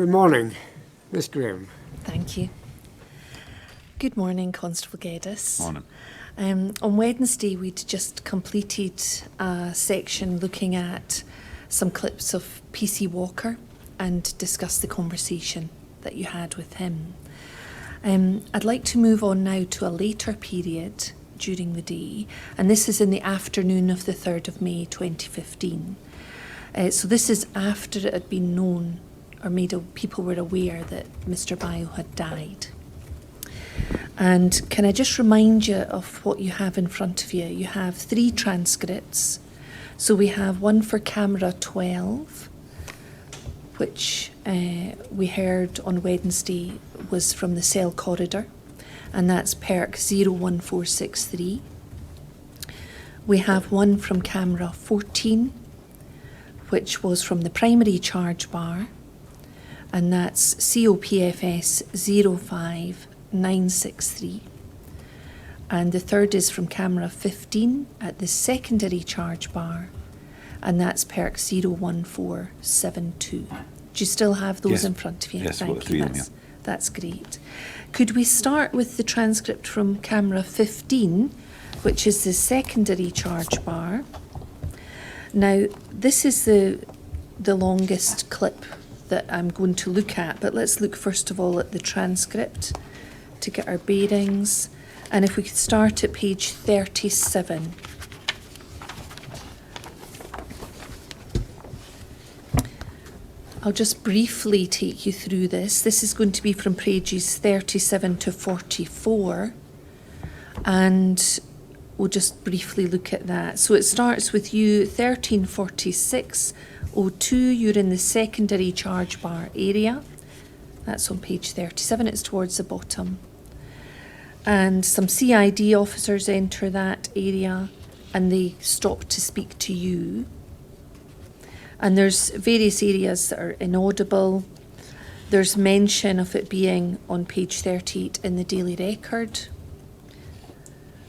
Good morning, Miss Graham. Thank you. Good morning, Constable Geddes. Morning. On Wednesday, we'd just completed a section looking at some clips of PC Walker and discussed the conversation that you had with him. I'd like to move on now to a later period during the day, and this is in the afternoon of the 3rd of May 2015. So this is after it had been known or people were aware that Mr. Bio had died. And can I just remind you of what you have in front of you? You have 3 transcripts. So we have one for camera 12, which we heard on Wednesday was from the cell corridor, and that's perk 01463. We have one from camera 14, which was from the primary charge bar, and that's COPFS 05963. And the third is from camera 15 at the secondary charge bar, and that's perk 01472. Do you still have those in front of you? Yes, Thank got 3 you. of them, That's great. Could we start with the transcript from camera 15, which is the secondary charge bar? Now, this is the longest clip that I'm going to look at, but let's look first of all at the transcript to get our bearings. And if we could start at page 37. I'll just briefly take you through this. This is going to be from pages 37 to 44, and we'll just briefly look at that. So it starts with you 134602. You're in the secondary charge bar area. That's on page 37. It's towards the bottom. And some CID officers enter that area and they stop to speak to you. And there's various areas that are inaudible. There's mention of it being on page 38 in the Daily Record.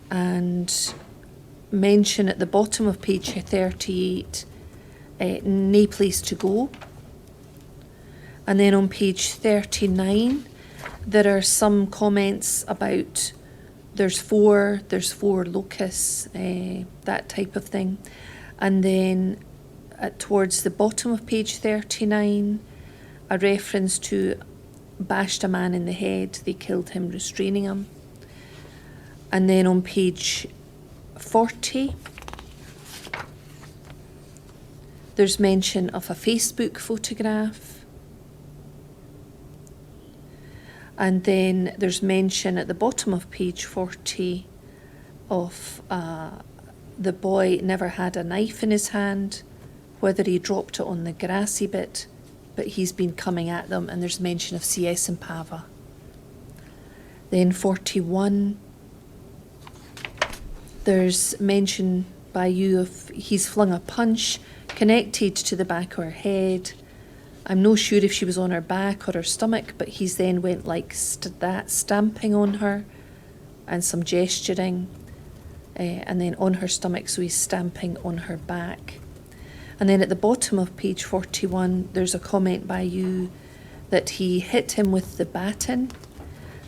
And mention at the bottom of page 38, no place to go. And then on page 39, there are some comments about there's four locusts, that type of thing. And then towards the bottom of page 39, a reference to bashed a man in the head, they killed him restraining him. And then on page 40, there's mention of a Facebook photograph. And then there's mention at the bottom of page 40 of the boy never had a knife in his hand, whether he dropped it on the grassy bit, but he's been coming at them, and there's mention of CS and Pava. Then 41, there's mention by you of he's flung a punch connected to the back of her head. I'm no sure if she was on her back or her stomach, but he's then went like that, stamping on her and some gesturing, and then on her stomach, so he's stamping on her back. And then at the bottom of page 41, there's a comment by you that he hit him with the baton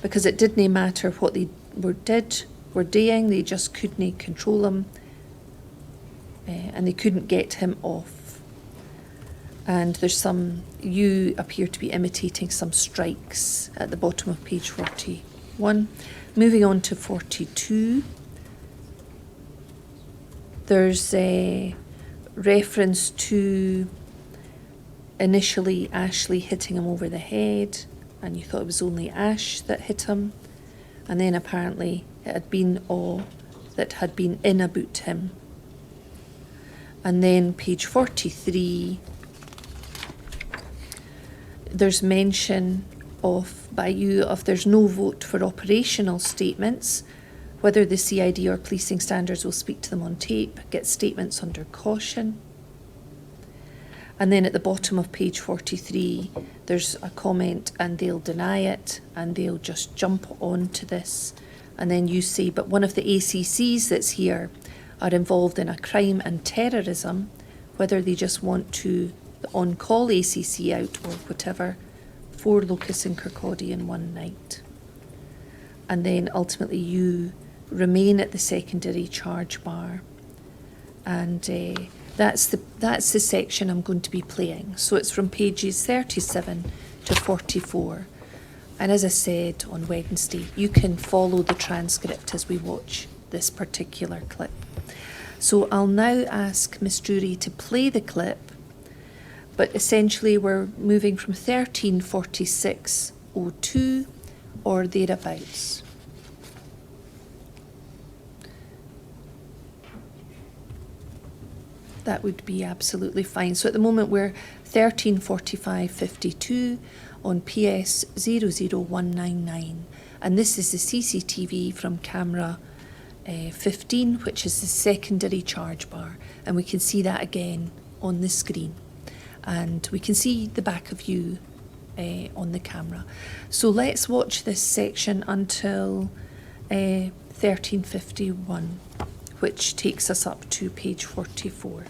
because it didn't matter what they were doing, they just couldn't control him, and they couldn't get him off. And there's you appear to be imitating some strikes at the bottom of page 41. Moving on to 42, there's a reference to initially Ashley hitting him over the head, and you thought it was only Ash that hit him, and then apparently it had been all that had been in about him. And then page 43, there's mention by you of there's no vote for operational statements, whether the CID or policing standards will speak to them on tape, get statements under caution. And then at the bottom of page 43, there's a comment and they'll deny it and they'll just jump on to this. And then you say, but one of the ACCs that's here are involved in a crime and terrorism, whether they just want to on-call ACC out or whatever, 4 locus in Kirkcaldy in one night. And then ultimately you remain at the secondary charge bar. And that's the section I'm going to be playing. So it's from pages 37 to 44. And as I said on Wednesday, you can follow the transcript as we watch this particular clip. So I'll now ask Miss Drury to play the clip, but essentially we're moving from 1346:02 or thereabouts. That would be absolutely fine. So at the moment we're 1345:52 on PS 00199, and this is the CCTV from camera 15, which is the secondary charge bar, and we can see that again on the screen, and we can see the back of you on the camera. So let's watch this section until 1351, which takes us up to page 44.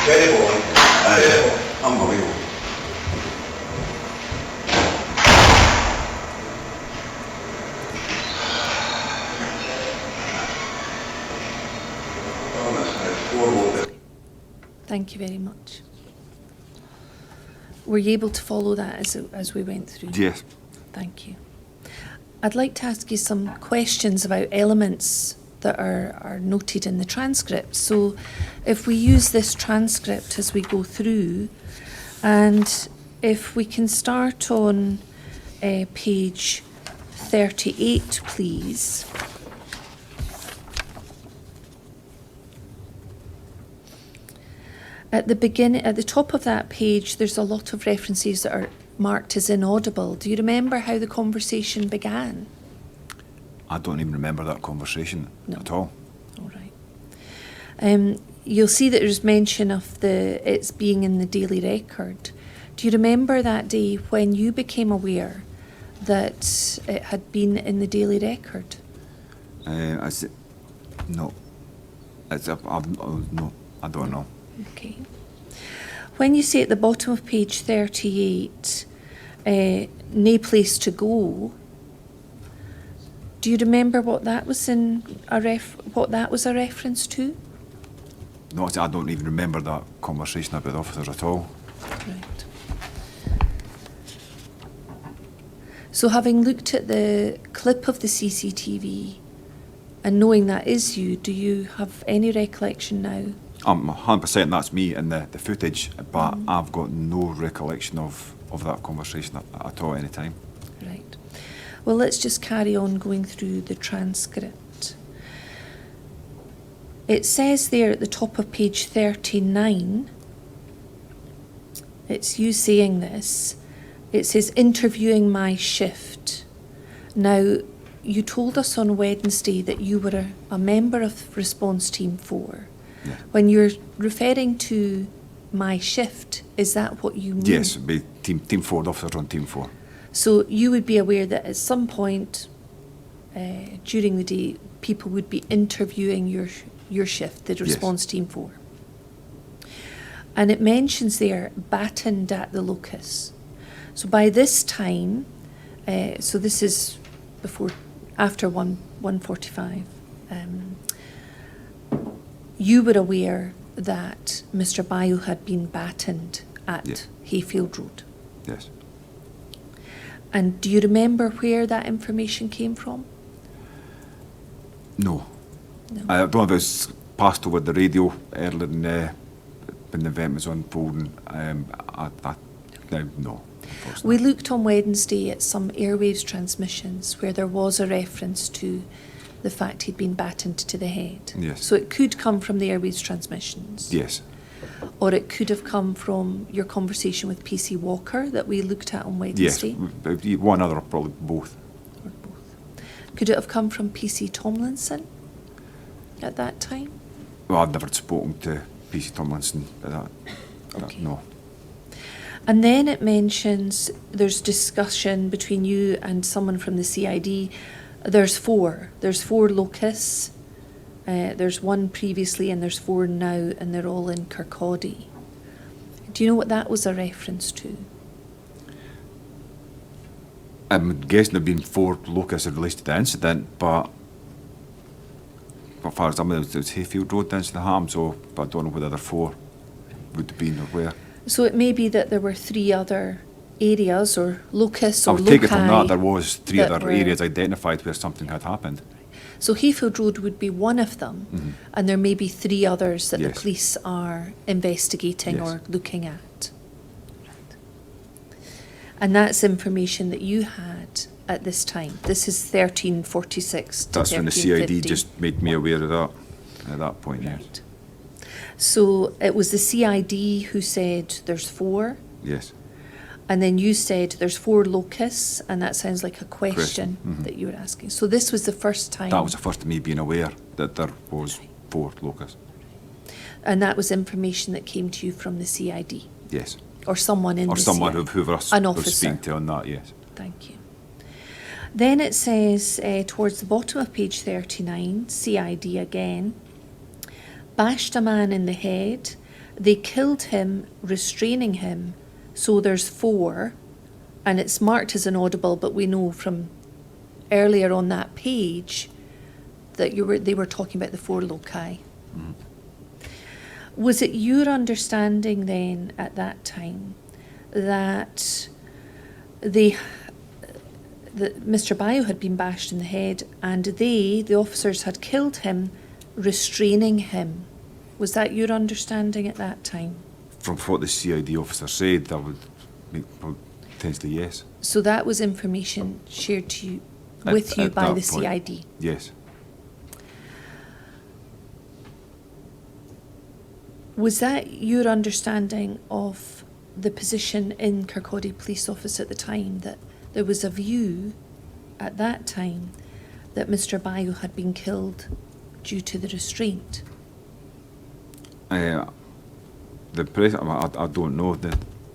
Incredible. Unbelievable. Horrible. Thank you very much. Were you able to follow that as we went through? Yes. Thank you. I'd like to ask you some questions about elements that are noted in the transcript. So if we use this transcript as we go through, and if we can start on page 38, please. At the top of that page, there's a lot of references that are marked as inaudible. Do you remember how the conversation began? I don't even remember that conversation at all. All right. You'll see that there's mention of it's being in the daily record. Do you remember that day when you became aware that it had been in the daily record? No. No, I don't know. Okay. When you say at the bottom of page 38, "nae place to go," do you remember what that was a reference to? No, I don't even remember that conversation about the officers at all. Right. So having looked at the clip of the CCTV and knowing that is you, do you have any recollection now? 100% that's me in the footage, but I've got no recollection of that conversation at all any time. Right. Well, let's just carry on going through the transcript. It says there at the top of page 39, it's you saying this, it says interviewing my shift. Now, you told us on Wednesday that you were a member of Response Team 4. Yeah. When you're referring to my shift, is that what you mean? Yes, it'd be team 4, the officers on Team 4. So you would be aware that at some point during the day, people would be interviewing your shift, the Response Team 4. And it mentions there, battened at the locus. So by this time, so this is after 1:45, you were aware that Mr. Bayou had been battened at Hayfield Road. Yes. And do you remember where that information came from? No. No. I don't know if it was passed over the radio earlier when the event was unfolding. No. We looked on Wednesday at some airwaves transmissions where there was a reference to the fact he'd been battened to the head. Yes. So it could come from the airwaves transmissions. Yes. Or it could have come from your conversation with PC Walker that we looked at on Wednesday. Yes, one other, probably both. Or both. Could it have come from PC Tomlinson at that time? Well, I've never spoken to PC Tomlinson about that. Okay. No. And then it mentions there's discussion between you and someone from the CID. There's four locusts. There's one previously and there's 4 now, and they're all in Kirkcaldy. Do you know what that was a reference to? I'm guessing there have been 4 locusts in relation to the incident, but as far as I know, it was Hayfield Road, the incident happened, but I don't know whether the other 4 would have been or where. So it may be that there were 3 other areas or locusts or I would loci. take it from that there was 3 that other were- areas identified where something had happened. So Hayfield Road would be one of them, and there may be 3 others that the Yes. police are investigating Yes. or looking at. And that's information that you had at this time. This is 1346 to That's when the CID 1350. just made me aware of that at that point, yes. Right. So it was the CID who said there's 4, Yes. and then you said there's 4 locusts, and that sounds like a question that you were asking. So this was the first time. That was the first of me being aware that there was 4 locusts. And that was information that came to you from the CID? Yes. Or someone in Or the someone CID? whoever An was officer. speaking to on that, yes. Thank you. Then it says, towards the bottom of page 39, CID again, bashed a man in the head, They killed him, restraining him, so there's 4, and it's marked as inaudible, but we know from earlier on that page that they were talking about the 4 loci. Mm-hmm. Was it your understanding then at that time that Mr. Bio had been bashed in the head and the officers had killed him, restraining him? Was that your understanding at that time? From what the CID officer said, that would make potentially yes. So that was information shared to you, At- with you at by that the point. CID? Yes. Was that your understanding of the position in Kirkcaldy Police Office at the time, that there was a view at that time that Mr. Bio had been killed due to the restraint? The press, I don't know.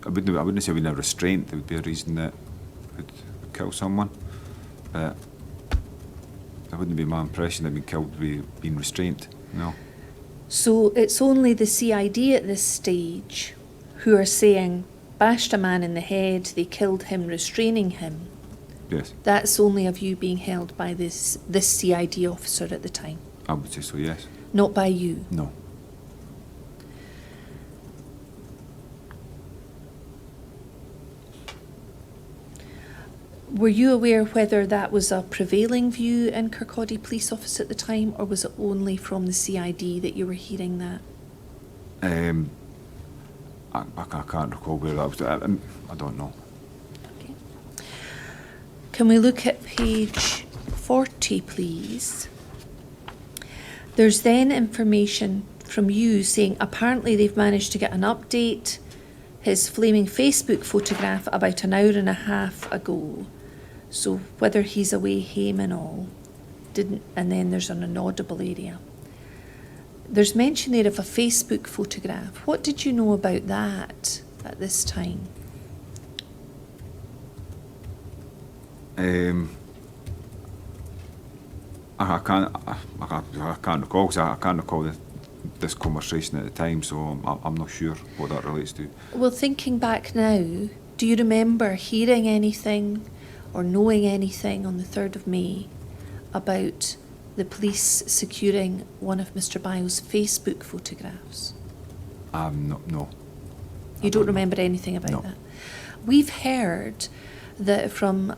I wouldn't say in a restraint there would be a reason that would kill someone. That wouldn't be my impression that being killed would be being restrained. No. So it's only the CID at this stage who are saying, bashed a man in the head, they killed him, restraining him. Yes. That's only a view being held by this CID officer at the time, I would say so. Yes. not by you. No. Were you aware whether that was a prevailing view in Kirkcaldy Police Office at the time, or was it only from the CID that you were hearing that? I can't recall where that was. I don't know. Okay. Can we look at page 40, please? There's then information from you saying apparently they've managed to get an update. His flaming Facebook photograph about an hour and a half ago. So whether he's away home and all, and then there's an inaudible area. There's mention there of a Facebook photograph. What did you know about that at this time? I can't recall, 'cause I can't recall this conversation at the time, so I'm not sure what that relates to. Well, thinking back now, do you remember hearing anything or knowing anything on the 3rd of May about the police securing one of Mr. Bio's Facebook photographs? No. You don't remember anything about No. that? We've heard that from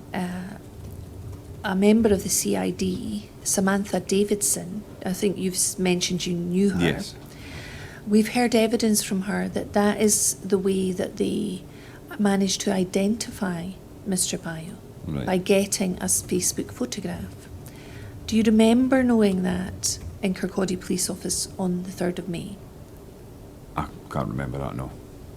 a member of the CID, Samantha Davidson. I think you've mentioned you knew her. Yes. We've heard evidence from her that that is the way that they managed to identify Mr. Bio, Right. by getting a Facebook photograph. Do you remember knowing that in Kirkcaldy Police Office on the 3rd of May? I can't remember that. No.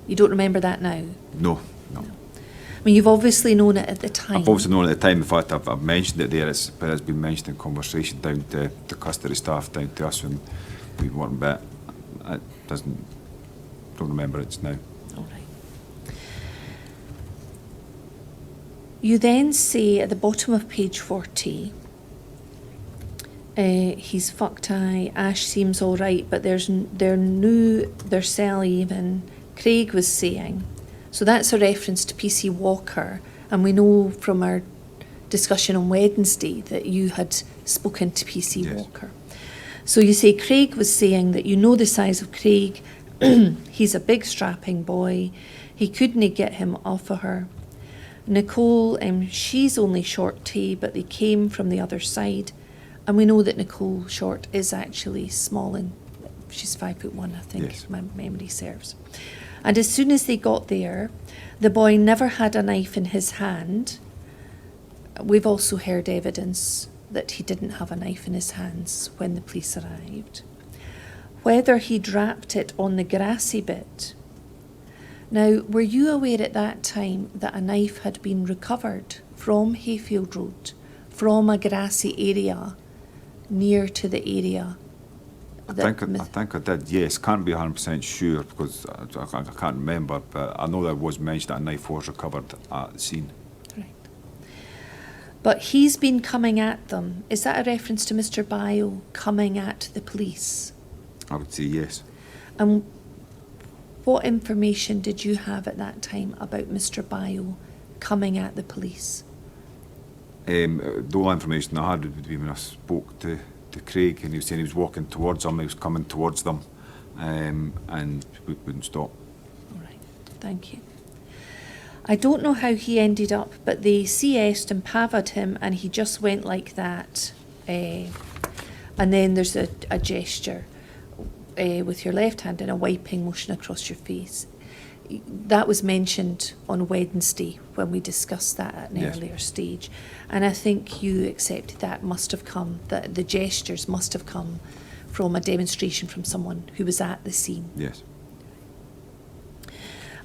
You don't remember that now? No. I mean, you've obviously known it at the time. I've also known at the time. In fact, I've mentioned it there. But it's been mentioned in conversation down to the custody staff, down to us when we weren't. But it don't remember it now. All right. You then say at the bottom of page 40, he's fucked eye, Ash seems all right, but they're new, their cell even, Craig was saying. So that's a reference to PC Walker, and we know from our discussion on Wednesday that you had spoken to PC Yes. Walker. So you say Craig was saying that you know the size of Craig, he's a big strapping boy, he couldn't get him off of her. Nicole, she's only short T, but they came from the other side. And we know that Nicole Short is actually small, and she's 5'1", I think, Yes. my memory serves. And as soon as they got there, the boy never had a knife in his hand. We've also heard evidence that he didn't have a knife in his hands when the police arrived. Whether he dropped it on the grassy bit. Now, were you aware at that time that a knife had been recovered from Hayfield Road, from a grassy area near to the area? I think I did, yes. Can't be 100% sure because I can't remember, but I know that was mentioned that a knife was recovered at the scene. Right. But he's been coming at them. Is that a reference to Mr. Bio coming at the police? I would say yes. And What information did you have at that time about Mr. Bio coming at the police? The only information I had would be when I spoke to Craig, and he was saying he was walking towards them, he was coming towards them, and wouldn't stop. All right, thank you. I don't know how he ended up, but they CS'd and pava'd him, and he just went like that. And then there's a gesture with your left hand and a wiping motion across your face. That was mentioned on Wednesday when we discussed that at an Yes. earlier stage. And I think you accepted that must have come, that the gestures must have come from a demonstration from someone who was at the scene. Yes.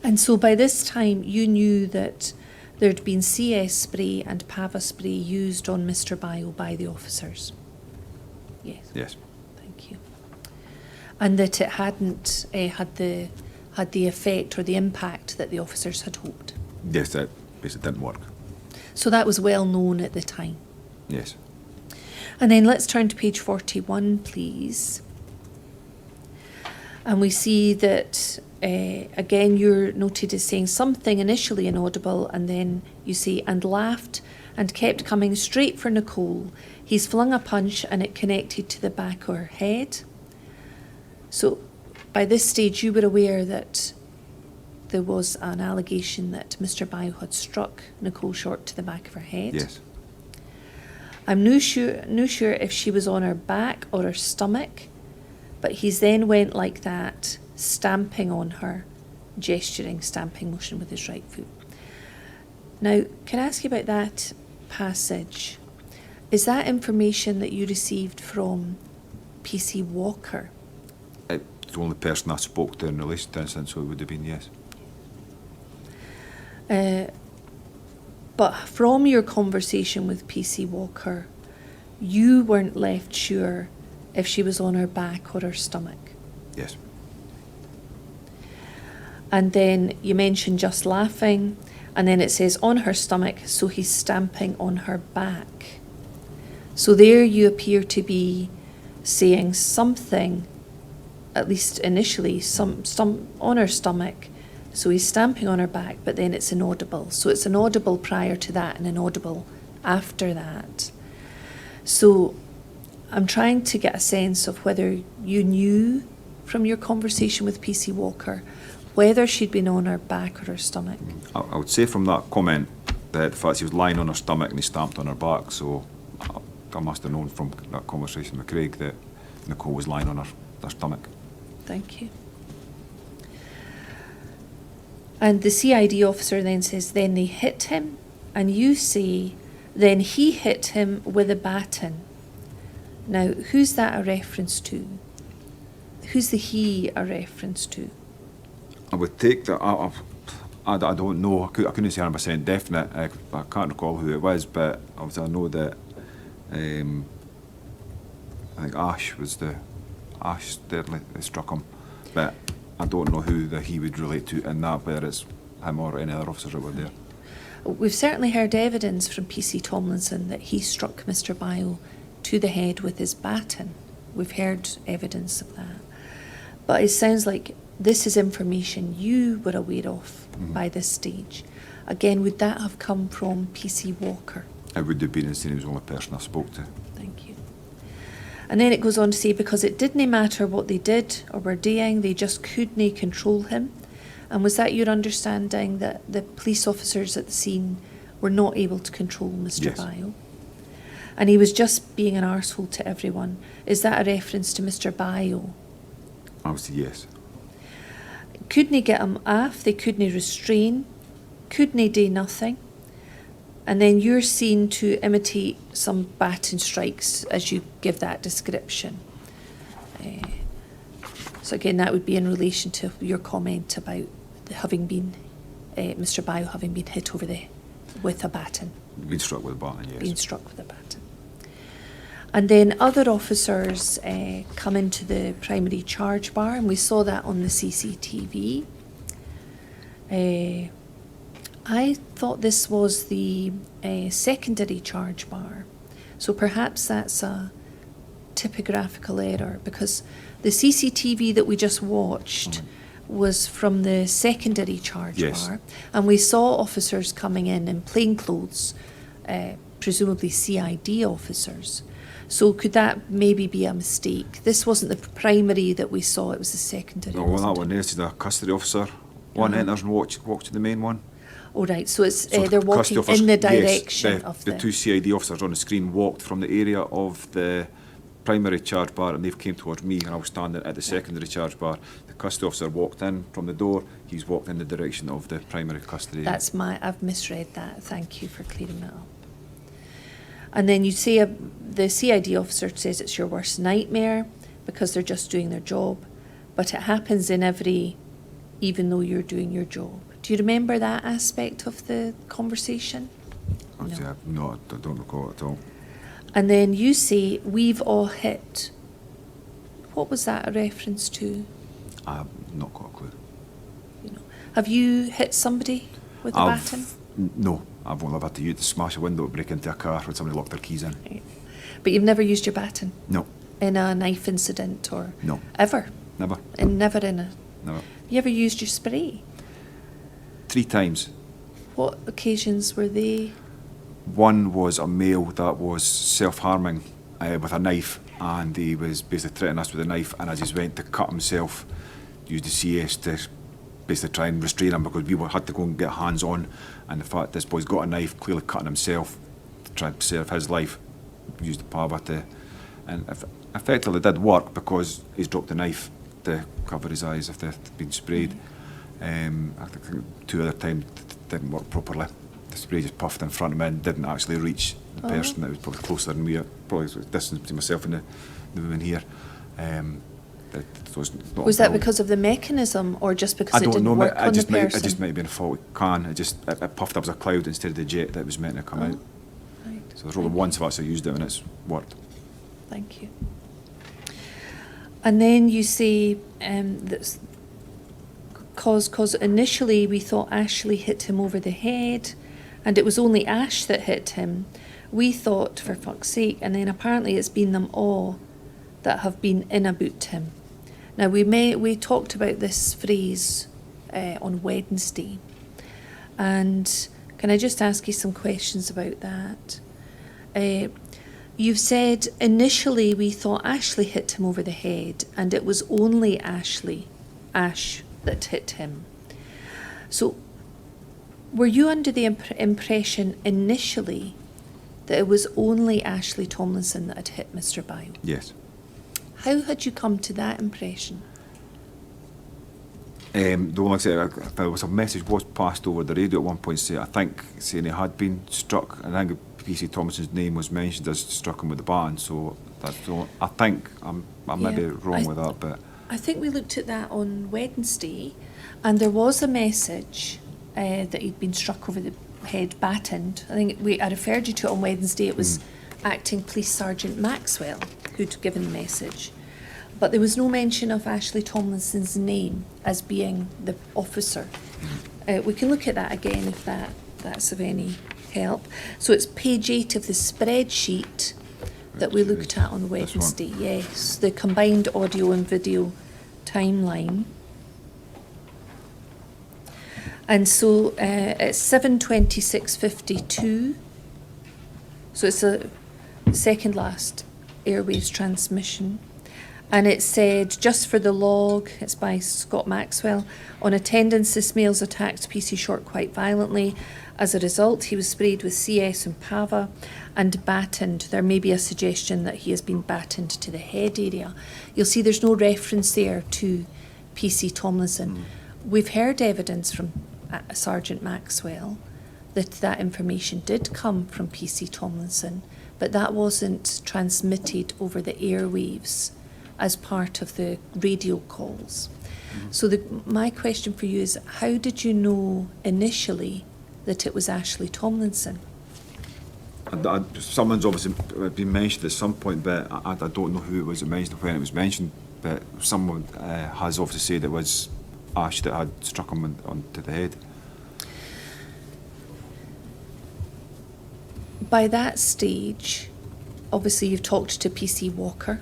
And so by this time you knew that there'd been CS spray and Pava spray used on Mr. Bio by the officers? Yes. Yes. Thank you. And that it hadn't had the effect or the impact that the officers had hoped? Yes, that basically didn't work. So that was well known at the time. Yes. And then let's turn to page 41, please. And we see that, again, you're noted as saying something initially inaudible, and then you say, and laughed and kept coming straight for Nicole. He's flung a punch and it connected to the back of her head. So by this stage, you were aware that there was an allegation that Mr. Bio had struck Nicole short to the back of her head. Yes. I'm no sure if she was on her back or her stomach, but he's then went like that, stamping on her, gesturing, stamping motion with his right foot. Now, can I ask you about that passage? Is that information that you received from PC Walker? It's the only person I spoke to in relation to this, so it would have been yes. But from your conversation with PC Walker, you weren't left sure if she was on her back or her stomach. Yes. And then you mentioned just laughing, and then it says on her stomach, so he's stamping on her back. So there you appear to be saying something, at least initially, some on her stomach. So he's stamping on her back, but then it's inaudible. So it's inaudible prior to that and inaudible after that. So I'm trying to get a sense of whether you knew from your conversation with PC Walker whether she'd been on her back or her stomach. I would say from that comment that the fact she was lying on her stomach and he stamped on her back, so I must have known from that conversation with Craig that Nicole was lying on her stomach. Thank you. And the CID officer then says, then they hit him, and you say, then he hit him with a baton. Now, who's that a reference to? Who's the he a reference to? I would take that. I don't know. I couldn't say 100% definite. I can't recall who it was, but obviously I know that I think Ash deadly struck him, but I don't know who that he would relate to in that, whether it's him or any other officers that were there. We've certainly heard evidence from PC Tomlinson that he struck Mr. Bio to the head with his baton. We've heard evidence of that. But it sounds like this is information you were aware of by this stage. Again, would that have come from PC Walker? It would have been, as he was the only person I spoke to. Thank you. And then it goes on to say, because it didn't matter what they did or were doing, they just couldn't control him. And was that your understanding, that the police officers at the scene were not able to control Mr. Yes. Bio? And he was just being an arsehole to everyone. Is that a reference to Mr. Bio? Obviously, yes. Couldn't he get him off? They couldn't restrain? Couldn't he do nothing? And then you're seen to imitate some baton strikes as you give that description. So again, that would be in relation to your comment about having been, Mr. Bio having been hit over with a baton. Being struck with a baton, yes. Being struck with a baton. And then other officers come into the primary charge bar, and we saw that on the CCTV. I thought this was the secondary charge bar. So perhaps that's a typographical error, because the CCTV that we just watched was from the secondary charge Yes. bar, and we saw officers coming in plain clothes, presumably CID officers. So could that maybe be a mistake? This wasn't the primary that we saw, it was the secondary. No, well, wasn't that one it? there's the custody officer. One Uh-huh. enters and walks to the main one. Oh, right, so it's So they're the walking custody officers- in the yes, direction of the two CID officers on the screen walked from the area of the primary charge bar, and they've came towards me, and I was standing at the secondary charge bar. The custody officer walked in from the door. He's walked in the direction of the primary custody. I've misread that. Thank you for clearing that up. And then you say the CID officer says it's your worst nightmare because they're just doing their job, but it happens in even though you're doing your job. Do you remember that aspect of the conversation? Obviously, I don't recall it at all. And then you say, we've all hit. What was that a reference to? I've not got a clue. You know, have you hit somebody with a baton? No, I've only had to use to smash a window, break into a car when somebody locked their keys in. Right. But you've never used your baton No, in a knife incident or no, ever? never, And never in a... never. You ever used your spray? 3 times. What occasions were they? One was a male that was self-harming with a knife, and he was basically threatening us with a knife, and as he went to cut himself, used the CS to basically try and restrain him because we had to go and get hands on, and the fact this boy's got a knife, clearly cutting himself to try and save his life, used the power to, and effectively did work because he's dropped the knife to cover his eyes if they'd been sprayed. I think 2 other times it didn't work properly. The spray just puffed in front of me and didn't actually reach the person that was probably closer than me, probably was distance between myself and the woman here. Was that because of the mechanism or just because it didn't work on the person? It just might have been a faulty can. It puffed up as a cloud instead of the jet that was meant to come out. Right. So there's only once I've actually used it and it's worked. Thank you. And then you say that cause initially we thought Ashley hit him over the head, and it was only Ash that hit him. We thought, for fuck's sake, and then apparently it's been them all that have been in about him. Now we talked about this phrase on Wednesday, and can I just ask you some questions about that? You've said initially we thought Ashley hit him over the head, and it was only Ash that hit him. So were you under the impression initially that it was only Ashley Tomlinson that had hit Mr. Byle? Yes. How had you come to that impression? The only thing there was a message was passed over the radio at one point saying he had been struck, and I think PC Thompson's name was mentioned as struck him with the baton. So that's I think I may be wrong with that, but I think we looked at that on Wednesday, and there was a message that he'd been struck over the head, battened. I think I referred you to it on Wednesday. It was Acting Police Sergeant Maxwell who'd given the message. But there was no mention of Ashley Tomlinson's name as being the officer. We can look at that again if that's of any help. So it's page 8 of the spreadsheet that we looked at on Wednesday. Yes, the combined audio and video timeline. And so it's 7:26:52. So it's a second last airwaves transmission. And it said, just for the log, it's by Scott Maxwell, on attendance, this male's attacked PC Short quite violently. As a result, he was sprayed with CS and Pava and battened. There may be a suggestion that he has been battened to the head area. You'll see there's no reference there to PC Tomlinson. We've heard evidence from Sergeant Maxwell that information did come from PC Tomlinson, but that wasn't transmitted over the airwaves as part of the radio calls. So my question for you is, how did you know initially that it was Ashley Tomlinson? someone's obviously been mentioned at some point, but I don't know who it was mentioned, when it was mentioned, but someone has obviously said it was Ash that had struck him onto the head. By that stage, obviously you've talked to PC Walker,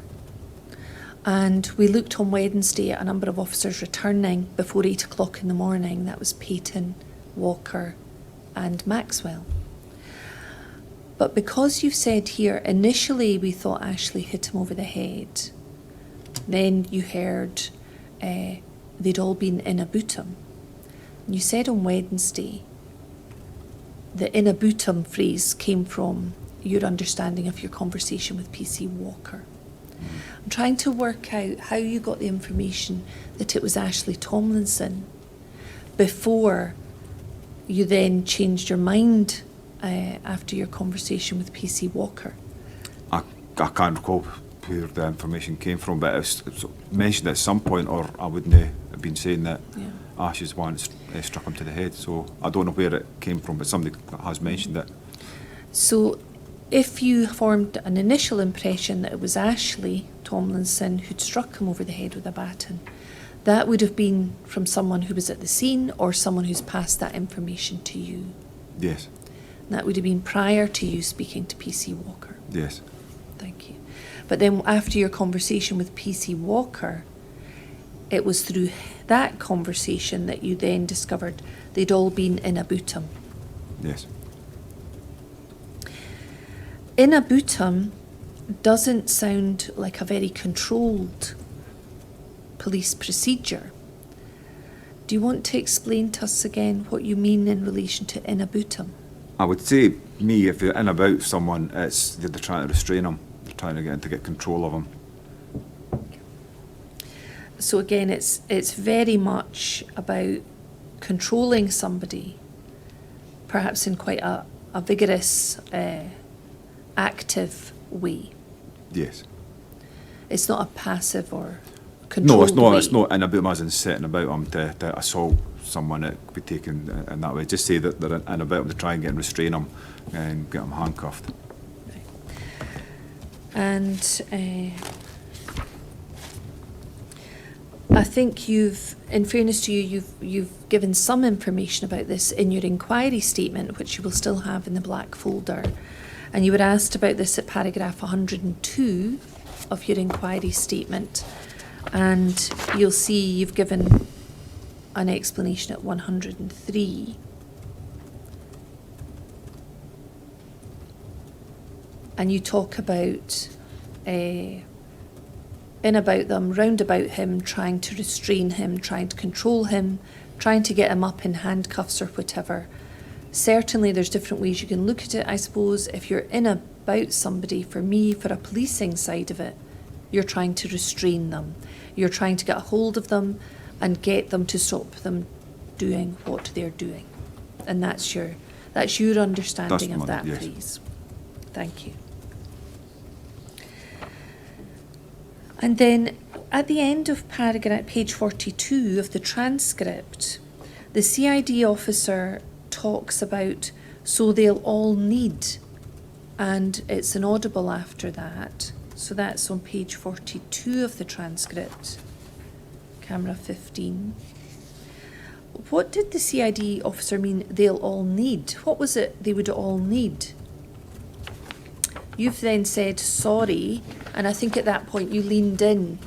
And we looked on Wednesday at a number of officers returning before 8 o'clock in the morning. That was Peyton, Walker and Maxwell. But because you've said here, initially we thought Ashley hit him over the head. Then you heard they'd all been in a bootum. And you said on Wednesday, the in a bootum phrase came from your understanding of your conversation with PC Walker. I'm trying to work out how you got the information that it was Ashley Tomlinson before you then changed your mind after your conversation with PC Walker. I can't recall where the information came from, but it was mentioned at some point, or I wouldn't have been saying that Ash is one that struck him to the head. So I don't know where it came from, but somebody has mentioned it. So if you formed an initial impression that it was Ashley Tomlinson who'd struck him over the head with a baton, that would have been from someone who was at the scene or someone who's passed that information to you. Yes. And that would have been prior to you speaking to PC Walker. Yes. Thank you. But then after your conversation with PC Walker, it was through that conversation that you then discovered they'd all been in a bootum. Yes. In a bootum doesn't sound like a very controlled police procedure. Do you want to explain to us again what you mean in relation to in a bootum? I would say, if you're in about someone, it's they're trying to restrain them. They're trying to get control of them. So again, it's very much about controlling somebody, perhaps in quite a vigorous, active way. Yes. It's not a passive or controlled No, way. it's not in about them as in setting about them to assault someone. It could be taken in that way. Just say that they're in about them to try and get and restrain them and get them handcuffed. And I think in fairness to you, you've given some information about this in your inquiry statement, which you will still have in the black folder. And you were asked about this at paragraph 102 of your inquiry statement. And you'll see you've given an explanation at 103. And you talk about in about them, round about him, trying to restrain him, trying to control him, trying to get him up in handcuffs or whatever. Certainly there's different ways you can look at it. I suppose if you're in about somebody, for me, for a policing side of it, you're trying to restrain them. You're trying to get a hold of them and get them to stop them doing what they're doing. And that's your understanding of that, yes. Please. Thank you. And then at the end of paragraph, page 42 of the transcript, the CID officer talks about, so they'll all need, and it's inaudible after that. So that's on page 42 of the transcript, camera 15. What did the CID officer mean, they'll all need? What was it they would all need? You've then said sorry, and I think at that point you leaned in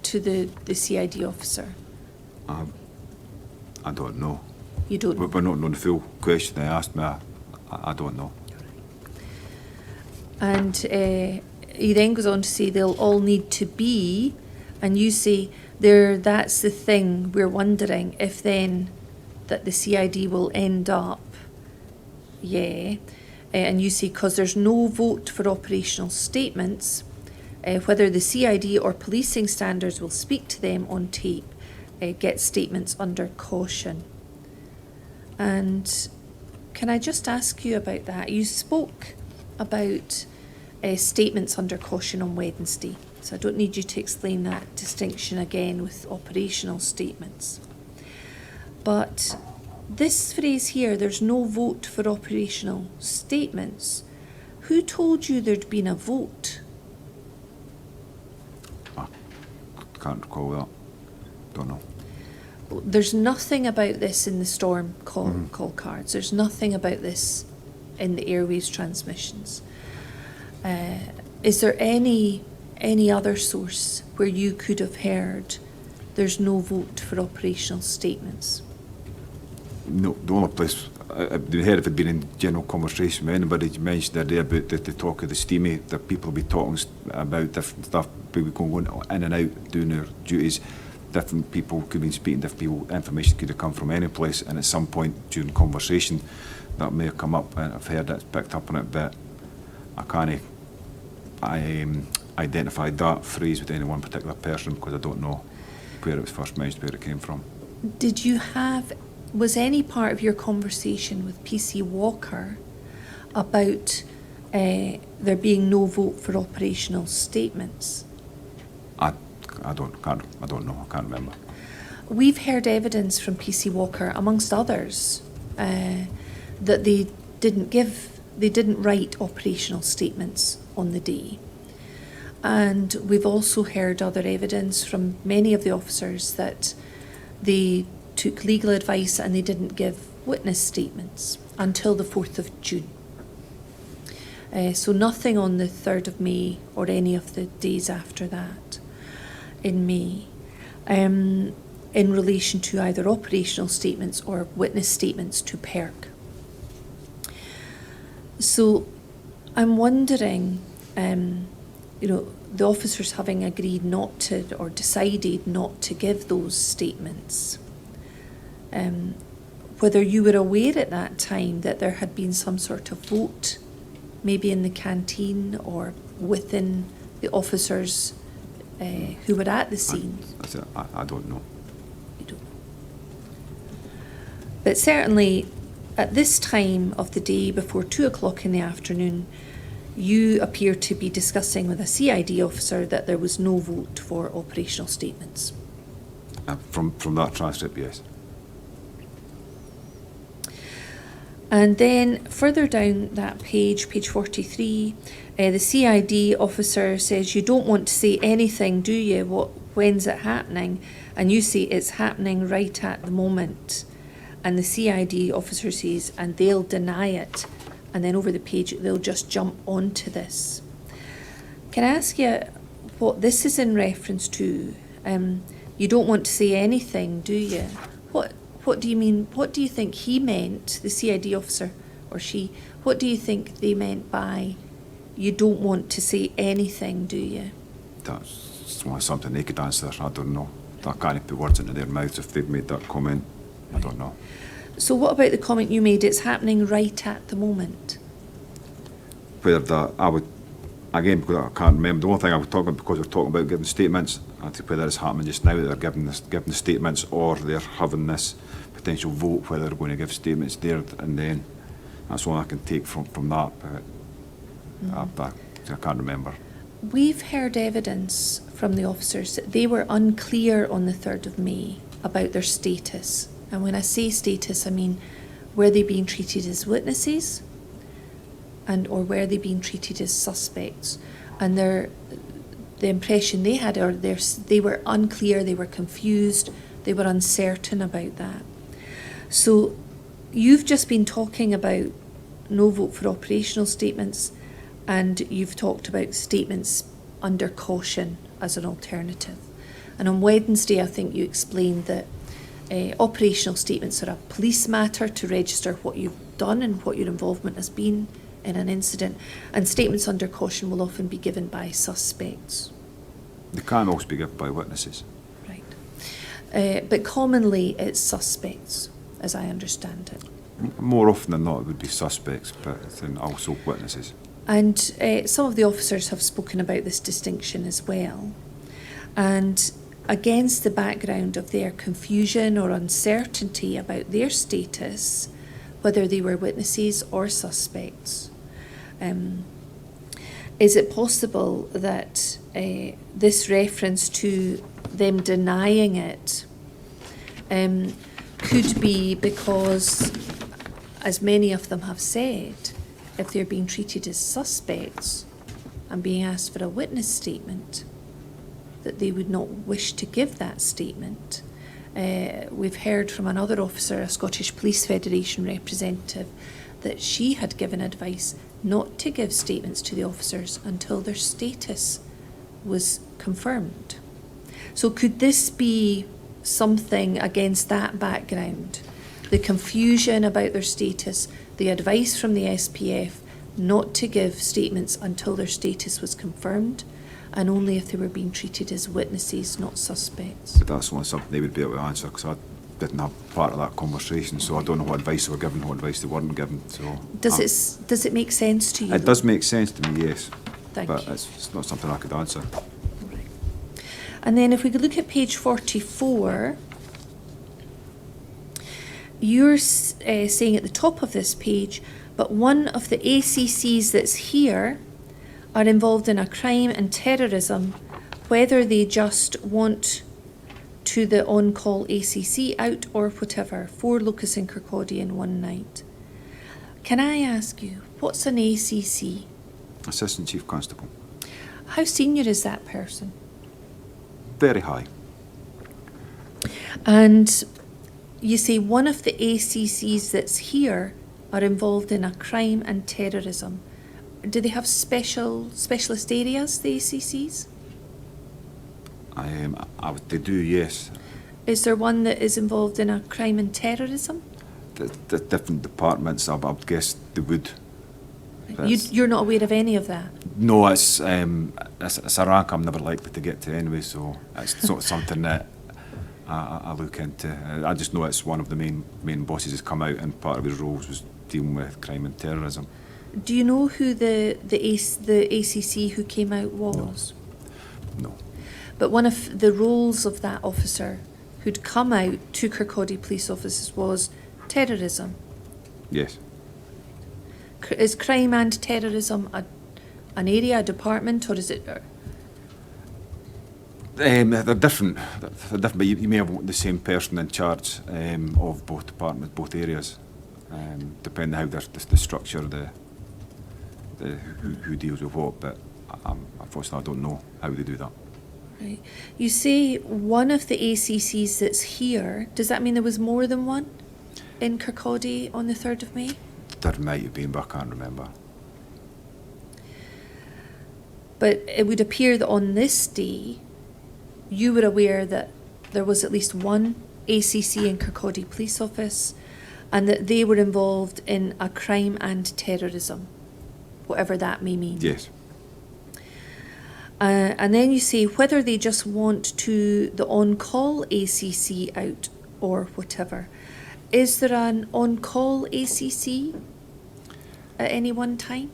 to the CID officer. I don't know. You don't know? We're not knowing the full question they asked me. I don't know. And he then goes on to say they'll all need to be, and you say that's the thing, we're wondering if then that the CID will end up, and you say because there's no vote for operational statements, whether the CID or policing standards will speak to them on tape, get statements under caution. And can I just ask you about that? You spoke about statements under caution on Wednesday, so I don't need you to explain that distinction again with operational statements. But this phrase here, there's no vote for operational statements. Who told you there'd been a vote? I can't recall that. Don't know. There's nothing about this in the Storm call cards. There's nothing about this in the Airways transmissions. Is there any any other source where you could have heard there's no vote for operational statements? No, the only place I've heard if it'd been in general conversation with anybody, you mentioned the idea about the talk of the steamy, that people be talking about different stuff, people going in and out doing their duties. Different people could have been speaking, different people, information could have come from any place, and at some point during conversation that may have come up, and I've heard that's picked up on it, but I can't identify that phrase with any one particular person because I don't know where it was first mentioned, where it came from. Was any part of your conversation with PC Walker about there being no vote for operational statements? I don't know, I can't remember. We've heard evidence from PC Walker, amongst others, that they didn't write operational statements on the day. And we've also heard other evidence from many of the officers that they took legal advice and they didn't give witness statements until the 4th of June. So nothing on the 3rd of May or any of the days after that in May in relation to either operational statements or witness statements to PERC. So I'm wondering, the officers having agreed not to or decided not to give those statements, whether you were aware at that time that there had been some sort of vote, maybe in the canteen or within the officers who were at the scene. I don't know. You don't know. But certainly at this time of the day, before 2 o'clock in the afternoon, you appear to be discussing with a CID officer that there was no vote for operational statements. From that transcript, yes. And then further down that page 43, the CID officer says, you don't want to say anything, do you? When's it happening? And you say it's happening right at the moment. And the CID officer says, and they'll deny it. And then over the page, they'll just jump onto this. Can I ask you what this is in reference to? You don't want to say anything, do you? What do you mean? What do you think he meant, the CID officer or she? What do you think they meant by you don't want to say anything, do you? That's something they could answer. I don't know. I can't put words into their mouths if they've made that comment. I don't know. So what about the comment you made, it's happening right at the moment? Whether that, I would, again, because I can't remember, the only thing I would talk about, because we're talking about giving statements, I think whether it's happening just now, that they're giving the statements, or they're having this potential vote, whether they're going to give statements there and then. That's all I can take from that, but I can't remember. We've heard evidence from the officers that they were unclear on the 3rd of May about their status. And when I say status, I mean, were they being treated as witnesses or were they being treated as suspects? And the impression they had, or they were unclear, they were confused, they were uncertain about that. So you've just been talking about no vote for operational statements, and you've talked about statements under caution as an alternative. And on Wednesday, I think you explained that operational statements are a police matter to register what you've done and what your involvement has been in an incident, and statements under caution will often be given by suspects. They can also be given by witnesses. Right. But commonly it's suspects, as I understand it. More often than not, it would be suspects, but then also witnesses. And some of the officers have spoken about this distinction as well. And against the background of their confusion or uncertainty about their status, whether they were witnesses or suspects, is it possible that this reference to them denying it could be because, as many of them have said, if they're being treated as suspects and being asked for a witness statement, that they would not wish to give that statement. We've heard from another officer, a Scottish Police Federation representative, that she had given advice not to give statements to the officers until their status was confirmed. So could this be something against that background? The confusion about their status, the advice from the SPF not to give statements until their status was confirmed, and only if they were being treated as witnesses, not suspects. But that's only something they would be able to answer, because I didn't have part of that conversation, so I don't know what advice they were given, what advice they weren't given. So Does it make sense to you? it does make sense to me, yes. Thank But you. it's not something I could answer. Right. And then if we could look at page 44, you're saying at the top of this page, but one of the ACCs that's here are involved in a crime and terrorism, whether they just want to the on-call ACC out or whatever, 4 Lucas and Kirkcaldy in one night. Can I ask you, what's an ACC? Assistant Chief Constable. How senior is that person? Very high. And you say one of the ACCs that's here are involved in a crime and terrorism. Do they have specialist areas, the ACCs? They do, yes. Is there one that is involved in a crime and terrorism? The different departments, I would guess they would. You're not aware of any of that? No, it's a rank I'm never likely to get to anyway, so it's not something that I look into. I just know it's one of the main bosses has come out, and part of his roles was dealing with crime and terrorism. Do you know who the ACC who came out was? No. But one of the roles of that officer who'd come out to Kirkcaldy police officers was terrorism. Yes. Is crime and terrorism an area, a department, or is it? They're different. They're different, but you may have the same person in charge of both departments, both areas, depending how the structure, who deals with what. But unfortunately, I don't know how they do that. Right. You say one of the ACCs that's here. Does that mean there was more than one in Kirkcaldy on the 3rd of May? There might have been, but I can't remember. But it would appear that on this day, you were aware that there was at least one ACC in Kirkcaldy Police Office, and that they were involved in a crime and terrorism, whatever that may mean. Yes. And then you say whether they just want to the on-call ACC out or whatever. Is there an on-call ACC at any one time?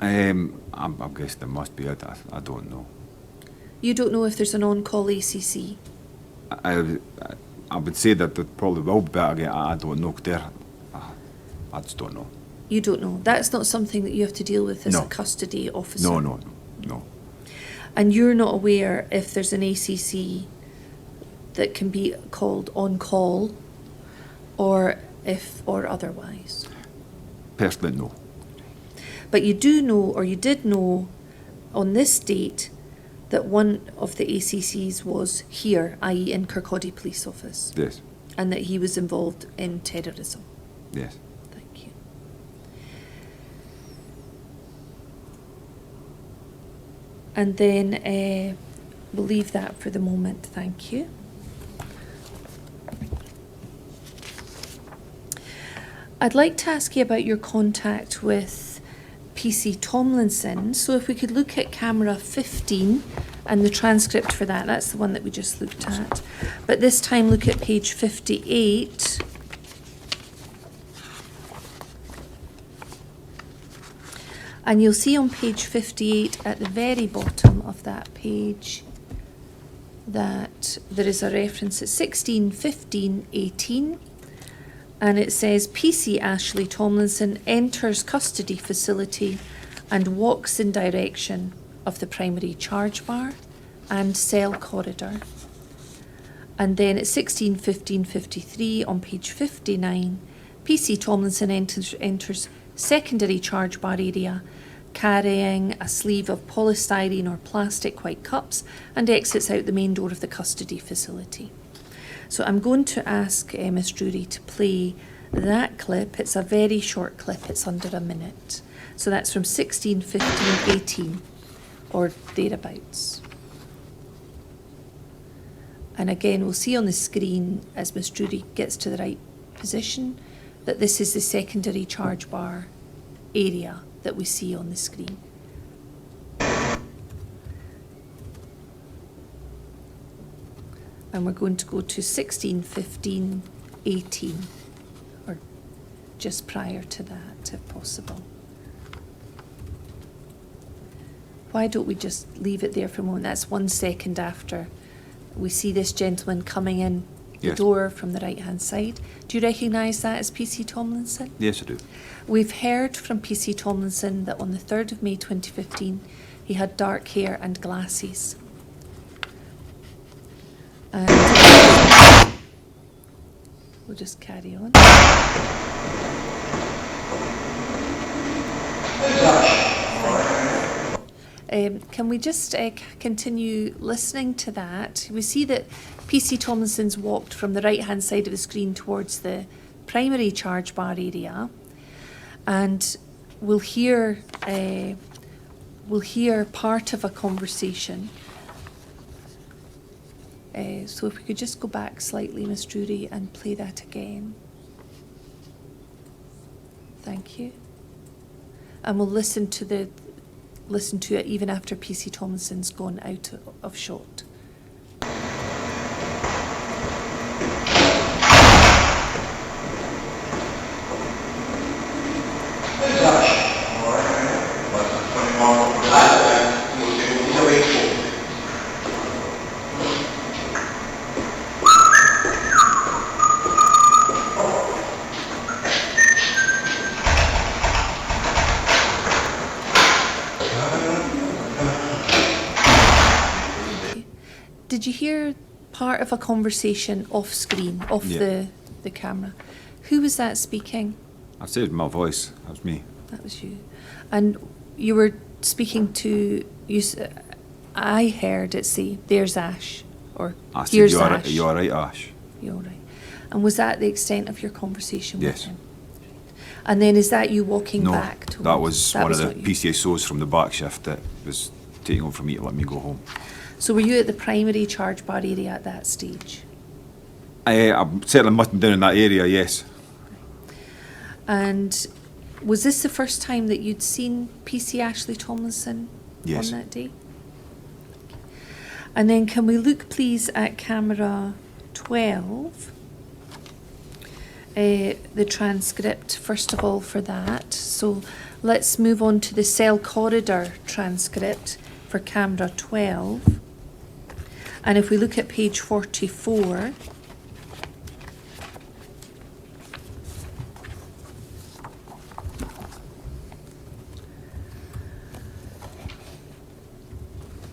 I'm guessing there must be. I don't know. You don't know if there's an on-call ACC? I would say that there probably will be, but again, I don't know. I just don't know. You don't know. That's not something that you have to deal with as No. a custody officer? No. And you're not aware if there's an ACC that can be called on-call or otherwise? Personally, no. But you do know, or you did know, on this date, that one of the ACCs was here, i.e. in Kirkcaldy Police Office, Yes. and that he was involved in terrorism. Yes. Thank you. And then we'll leave that for the moment. Thank you. I'd like to ask you about your contact with PC Tomlinson. So if we could look at camera 15 and the transcript for that. That's the one that we just looked at. But this time look at page 58. And you'll see on page 58 at the very bottom of that page that there is a reference at 16, 15, 18. And it says, PC Ashley Tomlinson enters custody facility and walks in direction of the primary charge bar and cell corridor. And then at 16, 15, 53 on page 59, PC Tomlinson enters secondary charge bar area carrying a sleeve of polystyrene or plastic white cups and exits out the main door of the custody facility. So I'm going to ask Ms Drury to play that clip. It's a very short clip, it's under a minute. So that's from 16, 15, 18 or thereabouts. And again, we'll see on the screen as Miss Drury gets to the right position that this is the secondary charge bar area that we see on the screen. And we're going to go to 16, 15, 18, or just prior to that, if possible. Why don't we just leave it there for a moment? That's 1 second after we see this gentleman coming in the Yes. door from the right-hand side. Do you recognise that as PC Tomlinson? Yes, I do. We've heard from PC Tomlinson that on the 3rd of May 2015, he had dark hair and glasses. And we'll just carry on. Can we just continue listening to that? We see that PC Tomlinson's walked from the right-hand side of the screen towards the primary charge bar area, and we'll hear part of a conversation. So if we could just go back slightly, Miss Drury, and play that again. Thank you. And we'll listen to it even after PC Tomlinson's gone out of shot. Did you hear part of a conversation off screen, off Yeah. the camera? Who was that speaking? I said my voice. That was me. That was you. And you were speaking to, I heard it say, there's Ash, or I said, here's you Ash. you all right, Ash? You're all right. And was that the extent of your conversation Yes. with him? And then is that you walking No, back towards? that was one of the not you. PCSOs from the back shift that was taking over for me to let me go home. So were you at the primary charge bar area at that stage? I certainly must have been down in that area, yes. And was this the first time that you'd seen PC Ashley Tomlinson Yes. on that day? And then can we look please at camera 12, the transcript first of all for that. So let's move on to the cell corridor transcript for camera 12. And if we look at page 44,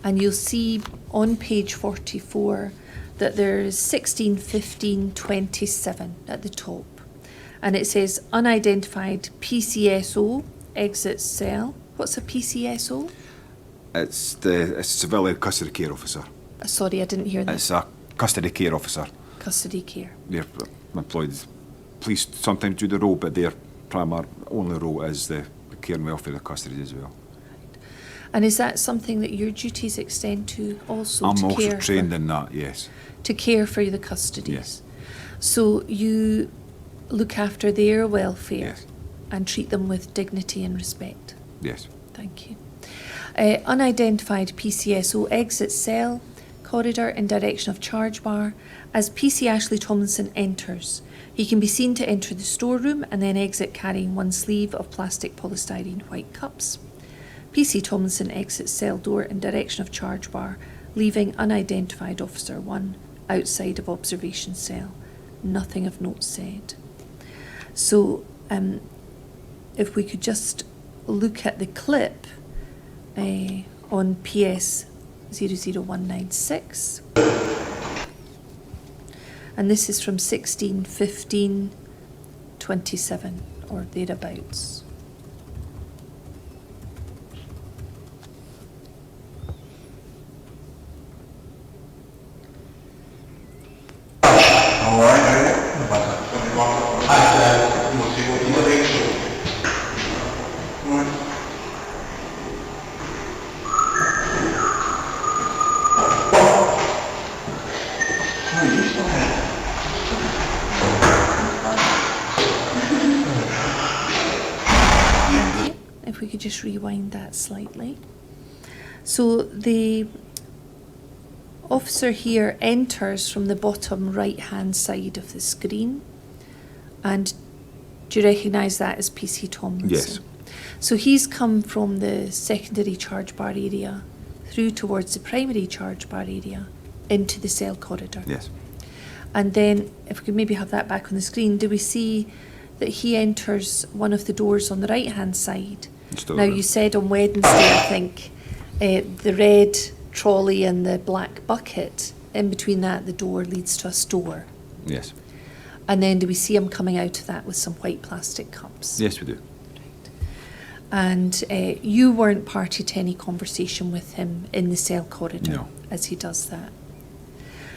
and you'll see on page 44 that there's 16, 15, 27 at the top. And it says unidentified PCSO exit cell. What's a PCSO? It's the civilian custody care officer. Sorry, I didn't hear that. It's a custody care officer. Custody care. They're employed. Police sometimes do the role, but their primary only role is the care and welfare of custody as well. And is that something that your duties extend to also? I'm to also care trained for, in that, yes. to care for the custodies? Yes. So you look after their welfare Yes. and treat them with dignity and respect? Yes. Thank you. Unidentified PCSO exit cell corridor in direction of charge bar. As PC Ashley Tomlinson enters, he can be seen to enter the storeroom and then exit carrying one sleeve of plastic polystyrene white cups. PC Tomlinson exits cell door in direction of charge bar, leaving unidentified officer 1 outside of observation cell. Nothing of note said. So if we could just look at the clip on PS 00196. And this is from 16/15/27 or thereabouts. Thank you. If we could just rewind that slightly. So the officer here enters from the bottom right-hand side of the screen. And do you recognise that as PC Tomlinson? Yes. So he's come from the secondary charge bar area through towards the primary charge bar area into the cell corridor. Yes. And then, if we could maybe have that back on the screen, do we see that he enters one of the doors on the right-hand side? Still Now, there. you said on Wednesday, I think, the red trolley and the black bucket, in between that, the door leads to a store. Yes. And then do we see him coming out of that with some white plastic cups? Yes, we do. And you weren't party to any conversation with him in the cell corridor No. as he does that.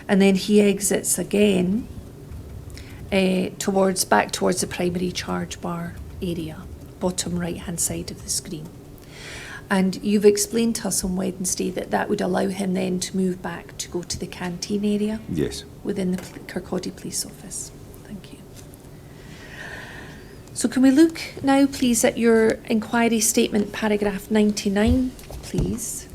And then he exits again back towards the primary charge bar area, bottom right-hand side of the screen. And you've explained to us on Wednesday that that would allow him then to move back to go to the canteen area Yes. within the Kirkcaldy Police Office. Thank you. So can we look now, please, at your inquiry statement, paragraph 99, please?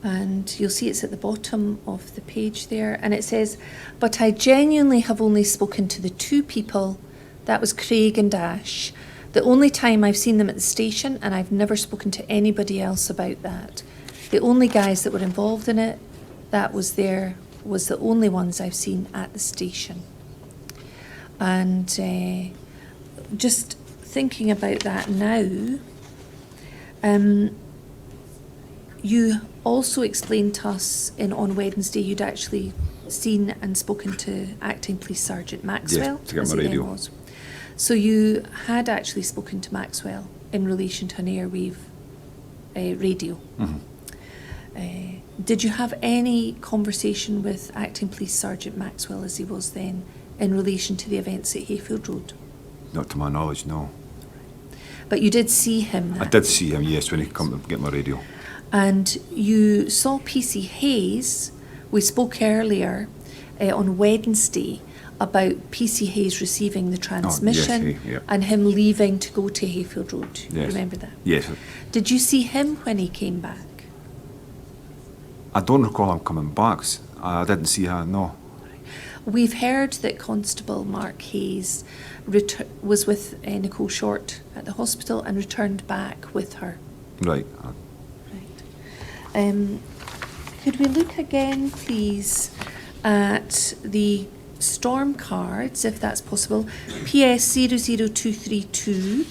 And you'll see it's at the bottom of the page there, and it says, "But I genuinely have only spoken to the two people, that was Craig and Ash. The only time I've seen them at the station, and I've never spoken to anybody else about that. The only guys that were involved in it, that was there, was the only ones I've seen at the station." And just thinking about that now, you also explained to us on Wednesday you'd actually seen and spoken to Acting Police Sergeant Maxwell. to get as my he then radio. was. So you had actually spoken to Maxwell in relation to an airwave radio. Mm-hmm. Did you have any conversation with Acting Police Sergeant Maxwell as he was then in relation to the events at Hayfield Road? Not to my knowledge, no. But you did see him I that did see him, yes, when he come to get my radio. And you saw PC Hayes. We spoke earlier on Wednesday about PC Hayes receiving the transmission yeah. and him leaving to go to Hayfield Road. Yes. Remember that? Yes. Did you see him when he came back? I don't recall him coming back. I didn't see her, no. We've heard that Constable Mark Hayes was with Nicole Short at the hospital and returned back with her. Right. Could we look again, please, at the storm cards, if that's possible? PS 00232.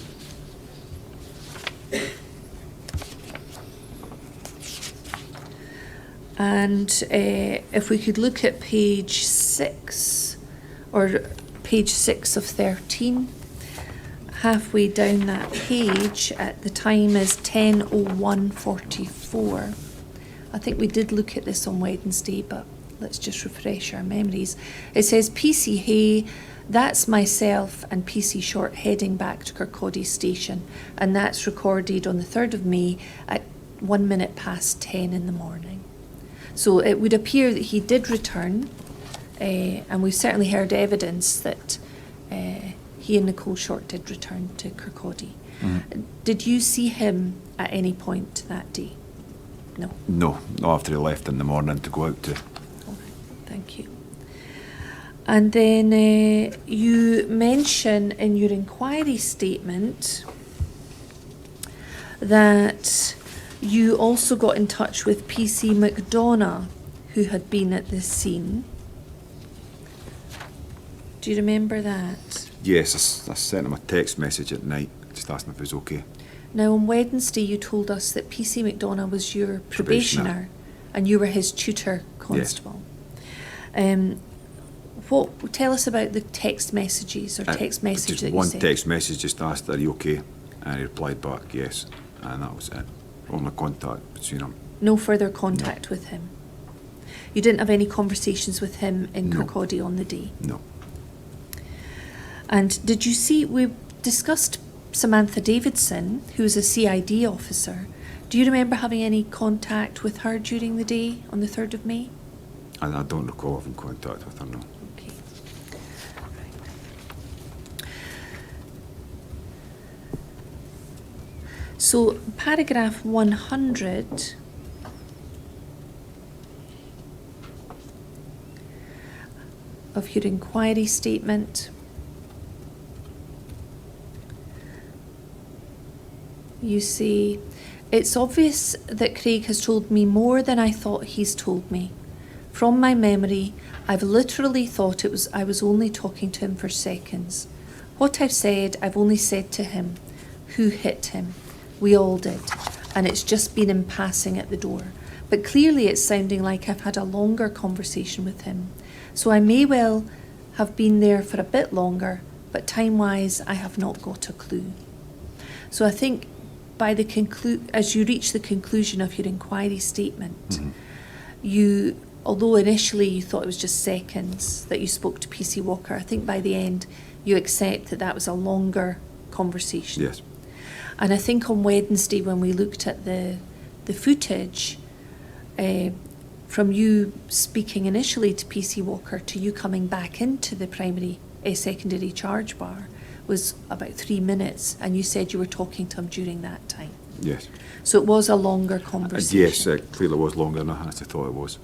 And if we could look at page 6, or page 6 of 13, halfway down that page, at the time is 10:01:44. I think we did look at this on Wednesday, but let's just refresh our memories. It says PC Hay, that's myself and PC Short heading back to Kirkcaldy Station, and that's recorded on the 3rd of May at 1 minute past 10 in the morning. So it would appear that he did return, and we've certainly heard evidence that he and Nicole Short did return to Kirkcaldy. Mm-hmm. Did you see him at any point that day? No. No, not after he left in the morning to go out to. All right, thank you. And then you mention in your inquiry statement that you also got in touch with PC McDonough, who had been at this scene. Do you remember that? Yes, I sent him a text message at night, just asking if he was okay. Now, on Wednesday, you told us that PC McDonough was your probationer and you were his tutor constable. Tell us about the text messages or text message just that you one sent. text message, just asked, "Are you okay?" And he replied back, "Yes," and that was it. Only contact between them. No further contact with him. You didn't have any conversations with him in No. Kirkcaldy on the day. No. And did you see, we discussed Samantha Davidson, who's a CID officer. Do you remember having any contact with her during the day on the 3rd of May? And I don't recall having contact with her, no. Okay. Right. So paragraph 100 of your inquiry statement. You say, it's obvious that Craig has told me more than I thought he's told me. From my memory, I've literally thought I was only talking to him for seconds. What I've said, I've only said to him. Who hit him? We all did. And it's just been in passing at the door. But clearly it's sounding like I've had a longer conversation with him. So I may well have been there for a bit longer, but time-wise, I have not got a clue. So I think by the as you reach the conclusion of your inquiry statement, you, although initially you thought it was just seconds that you spoke to PC Walker, I think by the end you accept that that was a longer conversation. Yes. And I think on Wednesday when we looked at the footage, from you speaking initially to PC Walker to you coming back into the secondary charge bar, was about 3 minutes, and you said you were talking to him during that time. Yes. So it was a longer conversation. Yes, clearly it was longer than I honestly thought it was.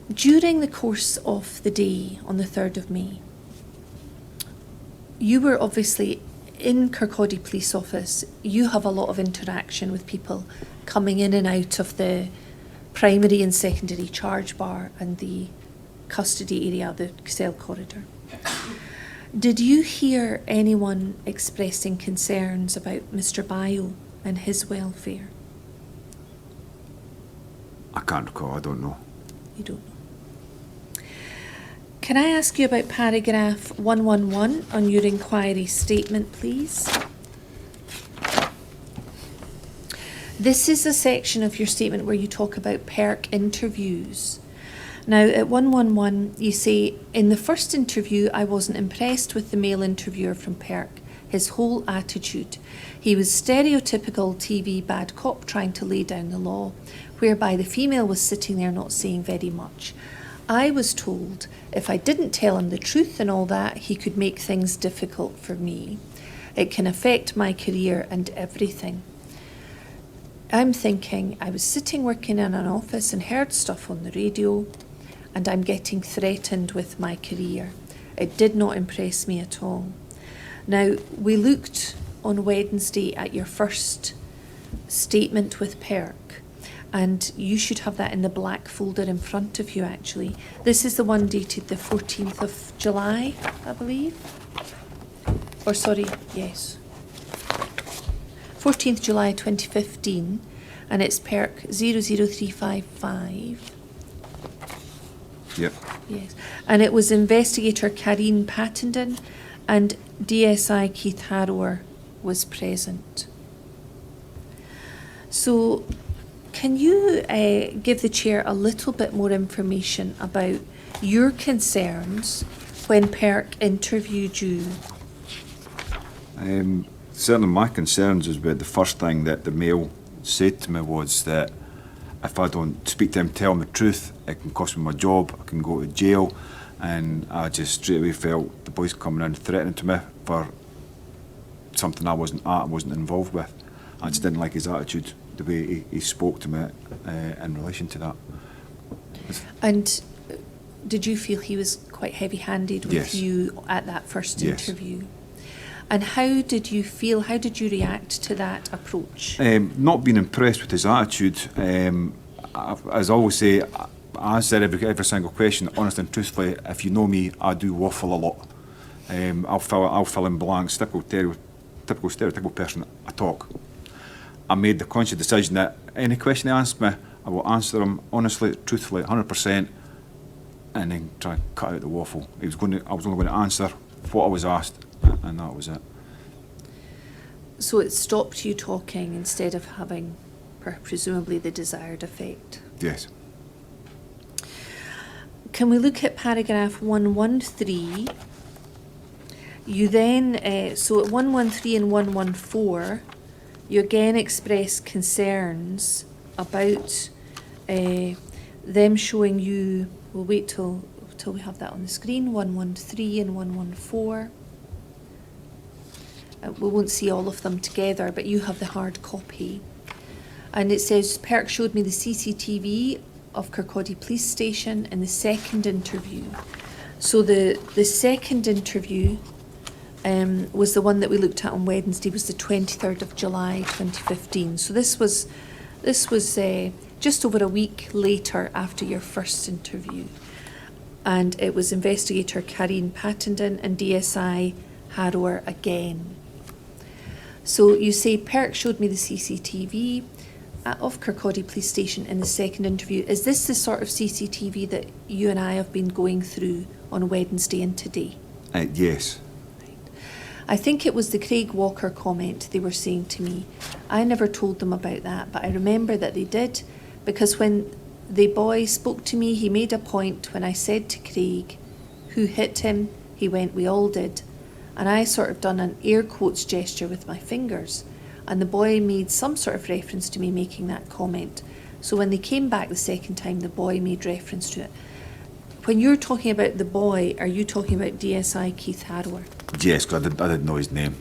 During the course of the day on the 3rd of May, you were obviously in Kirkcaldy Police Office. You have a lot of interaction with people coming in and out of the primary and secondary charge bar and the custody area, the cell corridor. Did you hear anyone expressing concerns about Mr. Bio and his welfare? I can't recall, I don't know. You don't know. Can I ask you about paragraph 111 on your inquiry statement, please? This is a section of your statement where you talk about PERC interviews. Now, at 111, you say, in the first interview, I wasn't impressed with the male interviewer from PERC, his whole attitude. He was stereotypical TV bad cop trying to lay down the law, whereby the female was sitting there not saying very much. I was told if I didn't tell him the truth and all that, he could make things difficult for me. It can affect my career and everything. I'm thinking, I was sitting working in an office and heard stuff on the radio, and I'm getting threatened with my career. It did not impress me at all. Now, we looked on Wednesday at your first statement with PERC, and you should have that in the black folder in front of you, actually. This is the one dated the 14th of July, I believe. Or sorry, yes. 14th July 2015, and it's PERC 00355. Yep. Yes, and it was investigator Karine Pattenden and DSI Keith Harrower was present. So can you give the chair a little bit more information about your concerns when PERC interviewed you? Certainly my concerns is about the first thing that the male said to me was that if I don't speak to him, tell him the truth, it can cost me my job, I can go to jail, and I just straight away felt the boys coming in threatening to me for something I wasn't involved with. I just didn't like his attitude, the way he spoke to me in relation to that. And did you feel he was quite heavy-handed with Yes. you at that first Yes. interview? And how did you feel, how did you react to that approach? Not being impressed with his attitude. As I always say, I answer every single question honestly and truthfully. If you know me, I do waffle a lot. I'll fill in blanks, typical stereotypical person, I talk. I made the conscious decision that any question he asked me, I will answer him honestly, truthfully, 100%, and then try and cut out the waffle. I was only going to answer what I was asked, and that was it. So it stopped you talking instead of having presumably the desired effect. Yes. Can we look at paragraph 113 You then, so at 113 and 114, you again express concerns about them showing you, we'll wait till we have that on the screen, 113 and 114. We won't see all of them together, but you have the hard copy. And it says, Perk showed me the CCTV of Kirkcaldy Police Station in the second interview. So the second interview was the one that we looked at on Wednesday, was the 23rd of July 2015. So this was just over a week later after your first interview. And it was investigator Karine Pattenden and DSI Harrower again. So you say, Perk showed me the CCTV of Kirkcaldy Police Station in the second interview. Is this the sort of CCTV that you and I have been going through on Wednesday and today? Yes. Right. I think it was the Craig Walker comment they were saying to me. I never told them about that, but I remember that they did, because when the boy spoke to me, he made a point when I said to Craig, who hit him? He went, we all did. And I sort of done an air quotes gesture with my fingers. And the boy made some sort of reference to me making that comment. So when they came back the second time, the boy made reference to it. When you're talking about the boy, are you talking about DSI Keith Harrower? Yes, because I didn't know his name.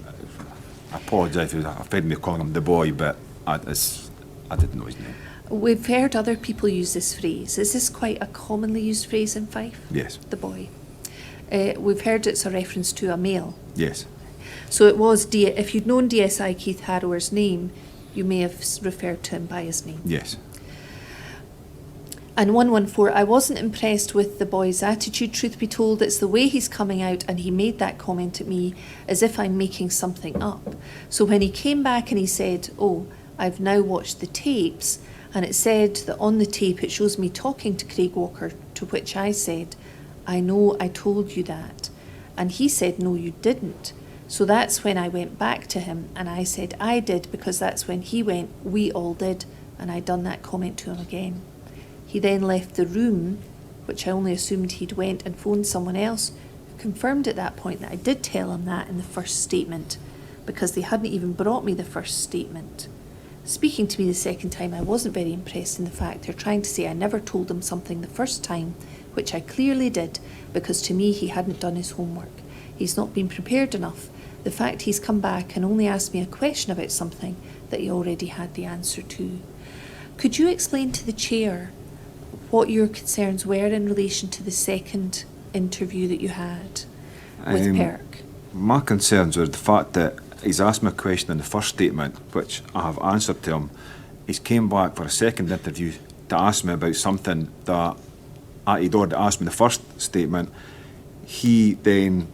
I apologise if I offended me calling him the boy, but I didn't know his name. We've heard other people use this phrase. Is this quite a commonly used phrase in Fife? Yes. The boy. We've heard it's a reference to a male. Yes. So it was, if you'd known DSI Keith Harrower's name, you may have referred to him by his name. Yes. And 114, I wasn't impressed with the boy's attitude, truth be told. It's the way he's coming out, and he made that comment at me as if I'm making something up. So when he came back and he said, oh, I've now watched the tapes, and it said that on the tape it shows me talking to Craig Walker, to which I said, I know I told you that. And he said, no, you didn't. So that's when I went back to him and I said, I did, because that's when he went, we all did, and I'd done that comment to him again. He then left the room, which I only assumed he'd went and phoned someone else, who confirmed at that point that I did tell him that in the first statement, because they hadn't even brought me the first statement. Speaking to me the second time, I wasn't very impressed in the fact they're trying to say I never told them something the first time, which I clearly did, because to me he hadn't done his homework. He's not been prepared enough. The fact he's come back and only asked me a question about something that he already had the answer to. Could you explain to the chair what your concerns were in relation to the second interview that you had with Perk? My concerns were the fact that he's asked me a question in the first statement, which I have answered to him. He's came back for a second interview to ask me about something that he'd already asked me in the first statement. He then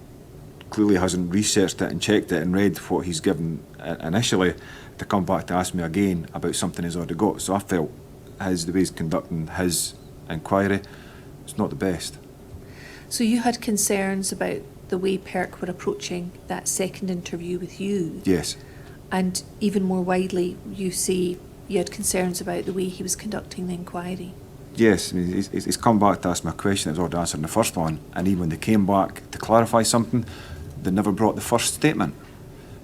clearly hasn't researched it and checked it and read what he's given initially, to come back to ask me again about something he's already got. So I felt the way he's conducting his inquiry is not the best. So you had concerns about the way Perk were approaching that second interview with you? Yes. And even more widely, you say you had concerns about the way he was conducting the inquiry? Yes, I mean, he's come back to ask me a question that was already answered in the first one, and even when they came back to clarify something, they never brought the first statement,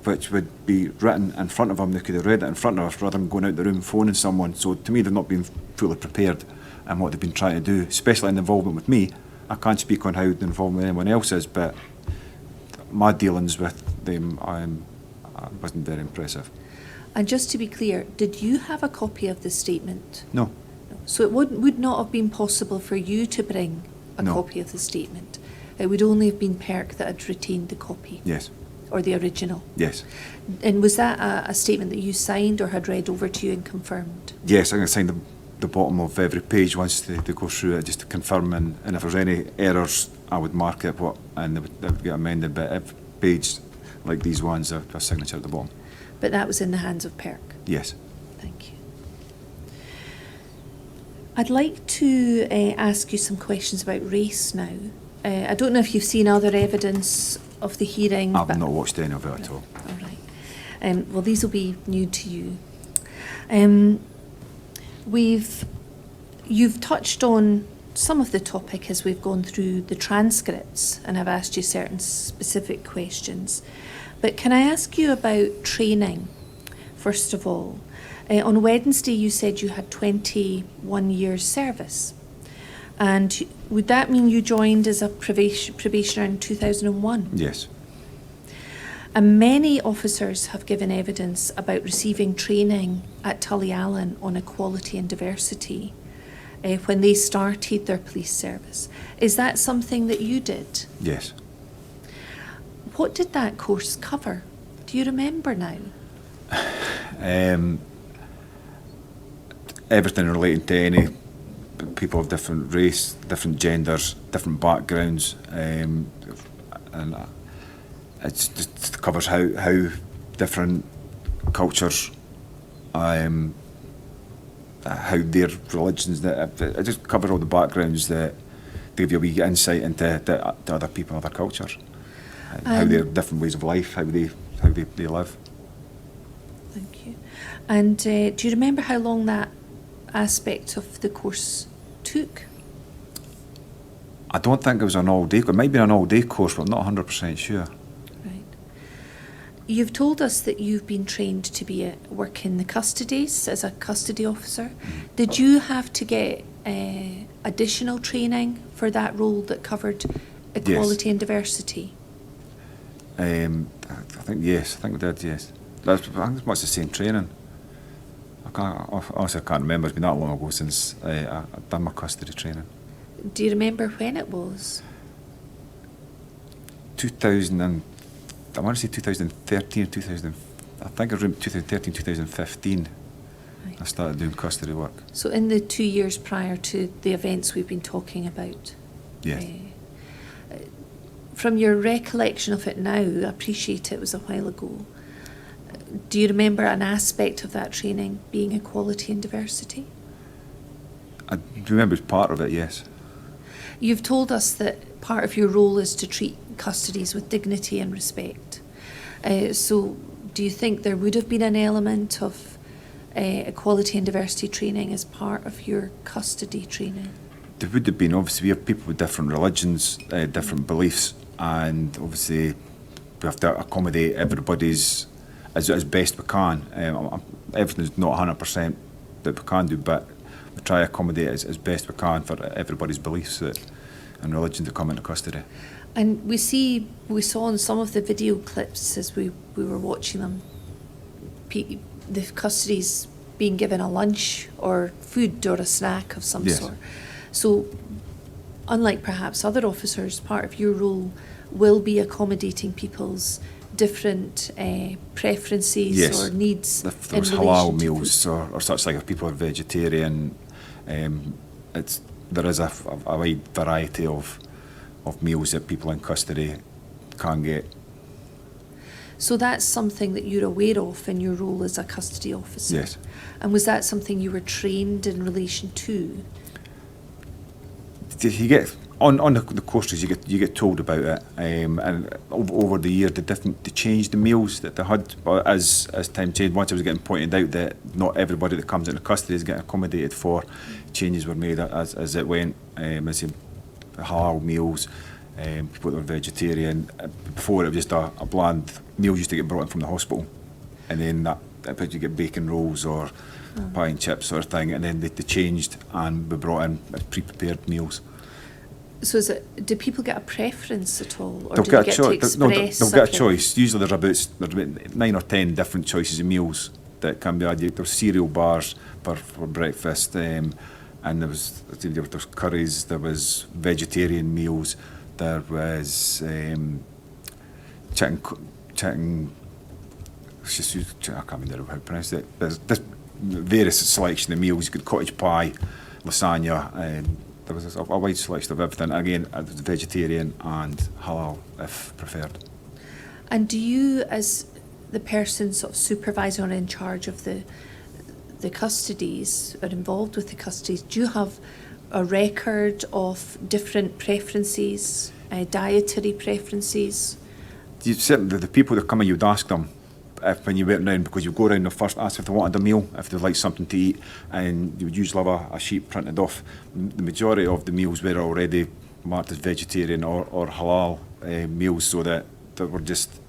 which would be written in front of them. They could have read it in front of us rather than going out the room phoning someone. So to me, they've not been fully prepared in what they've been trying to do, especially in the involvement with me. I can't speak on how the involvement with anyone else is, but my dealings with them wasn't very impressive. And just to be clear, did you have a copy of the statement? No. So it would not have been possible for you to bring a No. copy of the statement. It would only have been Perk that had retained the copy. Yes. Or the original. Yes. And was that a statement that you signed or had read over to you and confirmed? Yes, I'm going to sign the bottom of every page once they go through it, just to confirm, and if there's any errors, I would mark it and they would get amended. But every page, like these ones, a signature at the bottom. But that was in the hands of Perk? Yes. Thank you. I'd like to ask you some questions about race now. I don't know if you've seen other evidence of the hearing. I've not watched any of it at all. All right. Well, these will be new to you. You've touched on some of the topic as we've gone through the transcripts and I've asked you certain specific questions. But can I ask you about training, first of all? On Wednesday, you said you had 21 years service. And would that mean you joined as a probationer in 2001? Yes. And many officers have given evidence about receiving training at Tullyallen on equality and diversity when they started their police service. Is that something that you did? Yes. What did that course cover? Do you remember now? Everything relating to any people of different race, different genders, different backgrounds, and it just covers how different cultures, how their religions, it just covers all the backgrounds that give you a wee insight into the other people, other cultures, how their different ways of life, how they live. Thank you. And do you remember how long that aspect of the course took? I don't think it was an all-day course. It might have been an all-day course, but I'm not 100% sure. Right. You've told us that you've been trained to work in the custodies as a custody officer. Did you have to get additional training for that role that covered equality and diversity? I think yes. I think we did. Yes. I think it's much the same training. Honestly, I can't remember. It's been that long ago since I've done my custody training. Do you remember when it was? 2000 and I want to say 2013 or 2000. I think it was around 2013, 2015. Right. I started doing custody work. So in the 2 years prior to the events we've been talking about. Yes. From your recollection of it now, I appreciate it was a while ago. Do you remember an aspect of that training being equality and diversity? I remember it's part of it, yes. You've told us that part of your role is to treat custodies with dignity and respect. So do you think there would have been an element of equality and diversity training as part of your custody training? There would have been. Obviously, we have people with different religions, different beliefs, and obviously we have to accommodate everybody's as best we can. Everything's not 100% that we can do, but we try to accommodate as best we can for everybody's beliefs and religion to come into custody. And we saw in some of the video clips as we were watching them, the custodies being given a lunch or food or a snack of some Yes. sort. So, unlike perhaps other officers, part of your role will be accommodating people's different preferences Yes. or needs. If there was in halal relation to meals or such, like if people are vegetarian, there is a wide variety of meals that people in custody can get. So that's something that you're aware of in your role as a custody officer? Yes. And was that something you were trained in relation to? You get on the courses, you get told about it, and over the year they changed the meals that they had. But as time changed, once it was getting pointed out that not everybody that comes into custody is getting accommodated for, changes were made as it went. As in halal meals, people that were vegetarian. Before it was just a bland meal used to get brought in from the hospital, and then that you get bacon rolls or pie and chips sort of thing, and then they changed and we brought in pre-prepared meals. So do people get a preference at all, or They'll do get they a get to choice. express? No, they'll get a something? choice. Usually there's about 9 or 10 different choices of meals that can be added. There's cereal bars for breakfast, and there was curries. There was vegetarian meals. There was chicken. I can't remember how to pronounce it. There's this various selection of meals. You could cottage pie, lasagna. There was a wide selection of everything. Again, it was vegetarian and halal if preferred. And do you, as the person sort of supervisor or in charge of the custodies or involved with the custodies, do you have a record of different preferences, dietary preferences? The people that come in, you'd ask them if when you went round, because you go round and first ask if they wanted a meal, if they'd like something to eat, and you would usually have a sheet printed off. The majority of the meals were already marked as vegetarian or halal meals, so that they were just,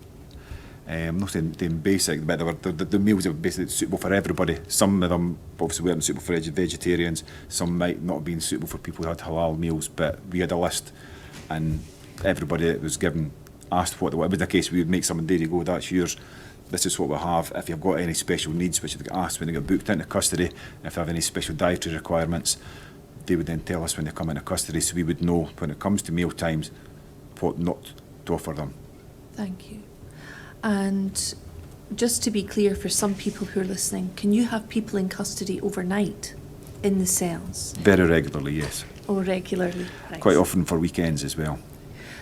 I'm not saying basic, but they were the meals that were basically suitable for everybody. Some of them obviously weren't suitable for vegetarians, some might not have been suitable for people who had halal meals, but we had a list, and everybody that was given asked what it was the case. We would make someone there to go, that's yours, this is what we have. If you've got any special needs, which they get asked when they get booked into custody, if they have any special dietary requirements, they would then tell us when they come into custody, so we would know when it comes to meal times what not to offer them. Thank you. And just to be clear for some people who are listening, can you have people in custody overnight in the cells? Very regularly, yes. Or regularly? Right. Quite often for weekends as well.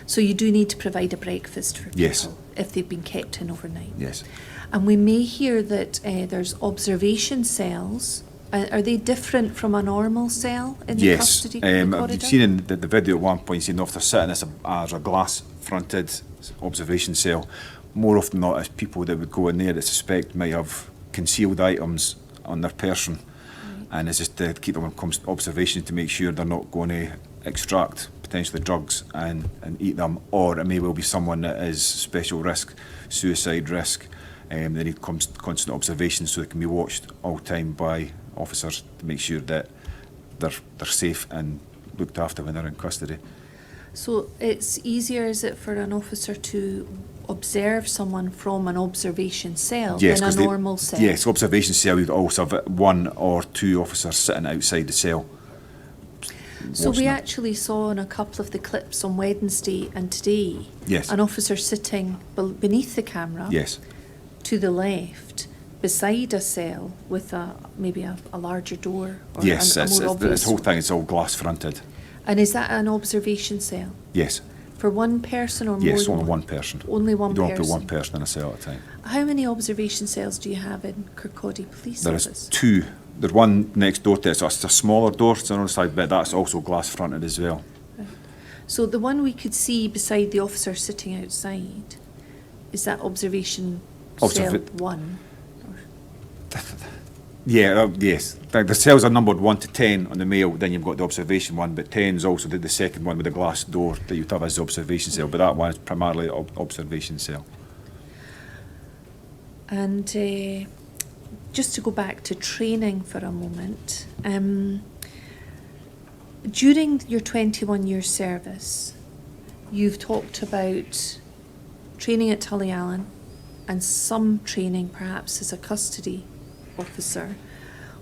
So you do need to provide a breakfast for people Yes. if they've been kept in overnight? Yes. And we may hear that there's observation cells. Are they different from a normal cell in the Yes, custody you've corridor? seen in the video at one point, you see an officer sitting as a glass-fronted observation cell. More often than not, it's people that would go in there that suspect might have concealed items on their person, and it's just to keep them on constant observation to make sure they're not going to extract potentially drugs and eat them, or it may well be someone that is special risk, suicide risk. They need constant observation, so they can be watched all the time by officers to make sure that they're safe and looked after when they're in custody. So it's easier, is it, for an officer to observe someone from an observation cell Yes, than a 'cause normal cell? Yes, observation cell, you'd also have one or two officers sitting outside the cell. So watching we them. actually saw in a couple of the clips on Wednesday and today Yes. an officer sitting beneath the camera Yes, to the left beside a cell with maybe a larger door or yes, a it's, more obvious this whole thing is all glass fronted. And is that an observation cell Yes, for one person or more yes, than only one person. Only one You don't person. put one person in a cell at a time. How many observation cells do you have in Kirkcaldy Police There Service? is two. There's one next door to it, so it's a smaller door to the other side, but that's also glass fronted as well. So the one we could see beside the officer sitting outside, is that observation cell Observa- 1? Yeah, yes. The cells are numbered 1 to 10 on the male, then you've got the observation one, but 10 is also the second one with the glass door that you'd have as the observation cell, but that one is primarily observation cell. And just to go back to training for a moment, during your 21-year service, you've talked about training at Tullyallen and some training perhaps as a custody officer.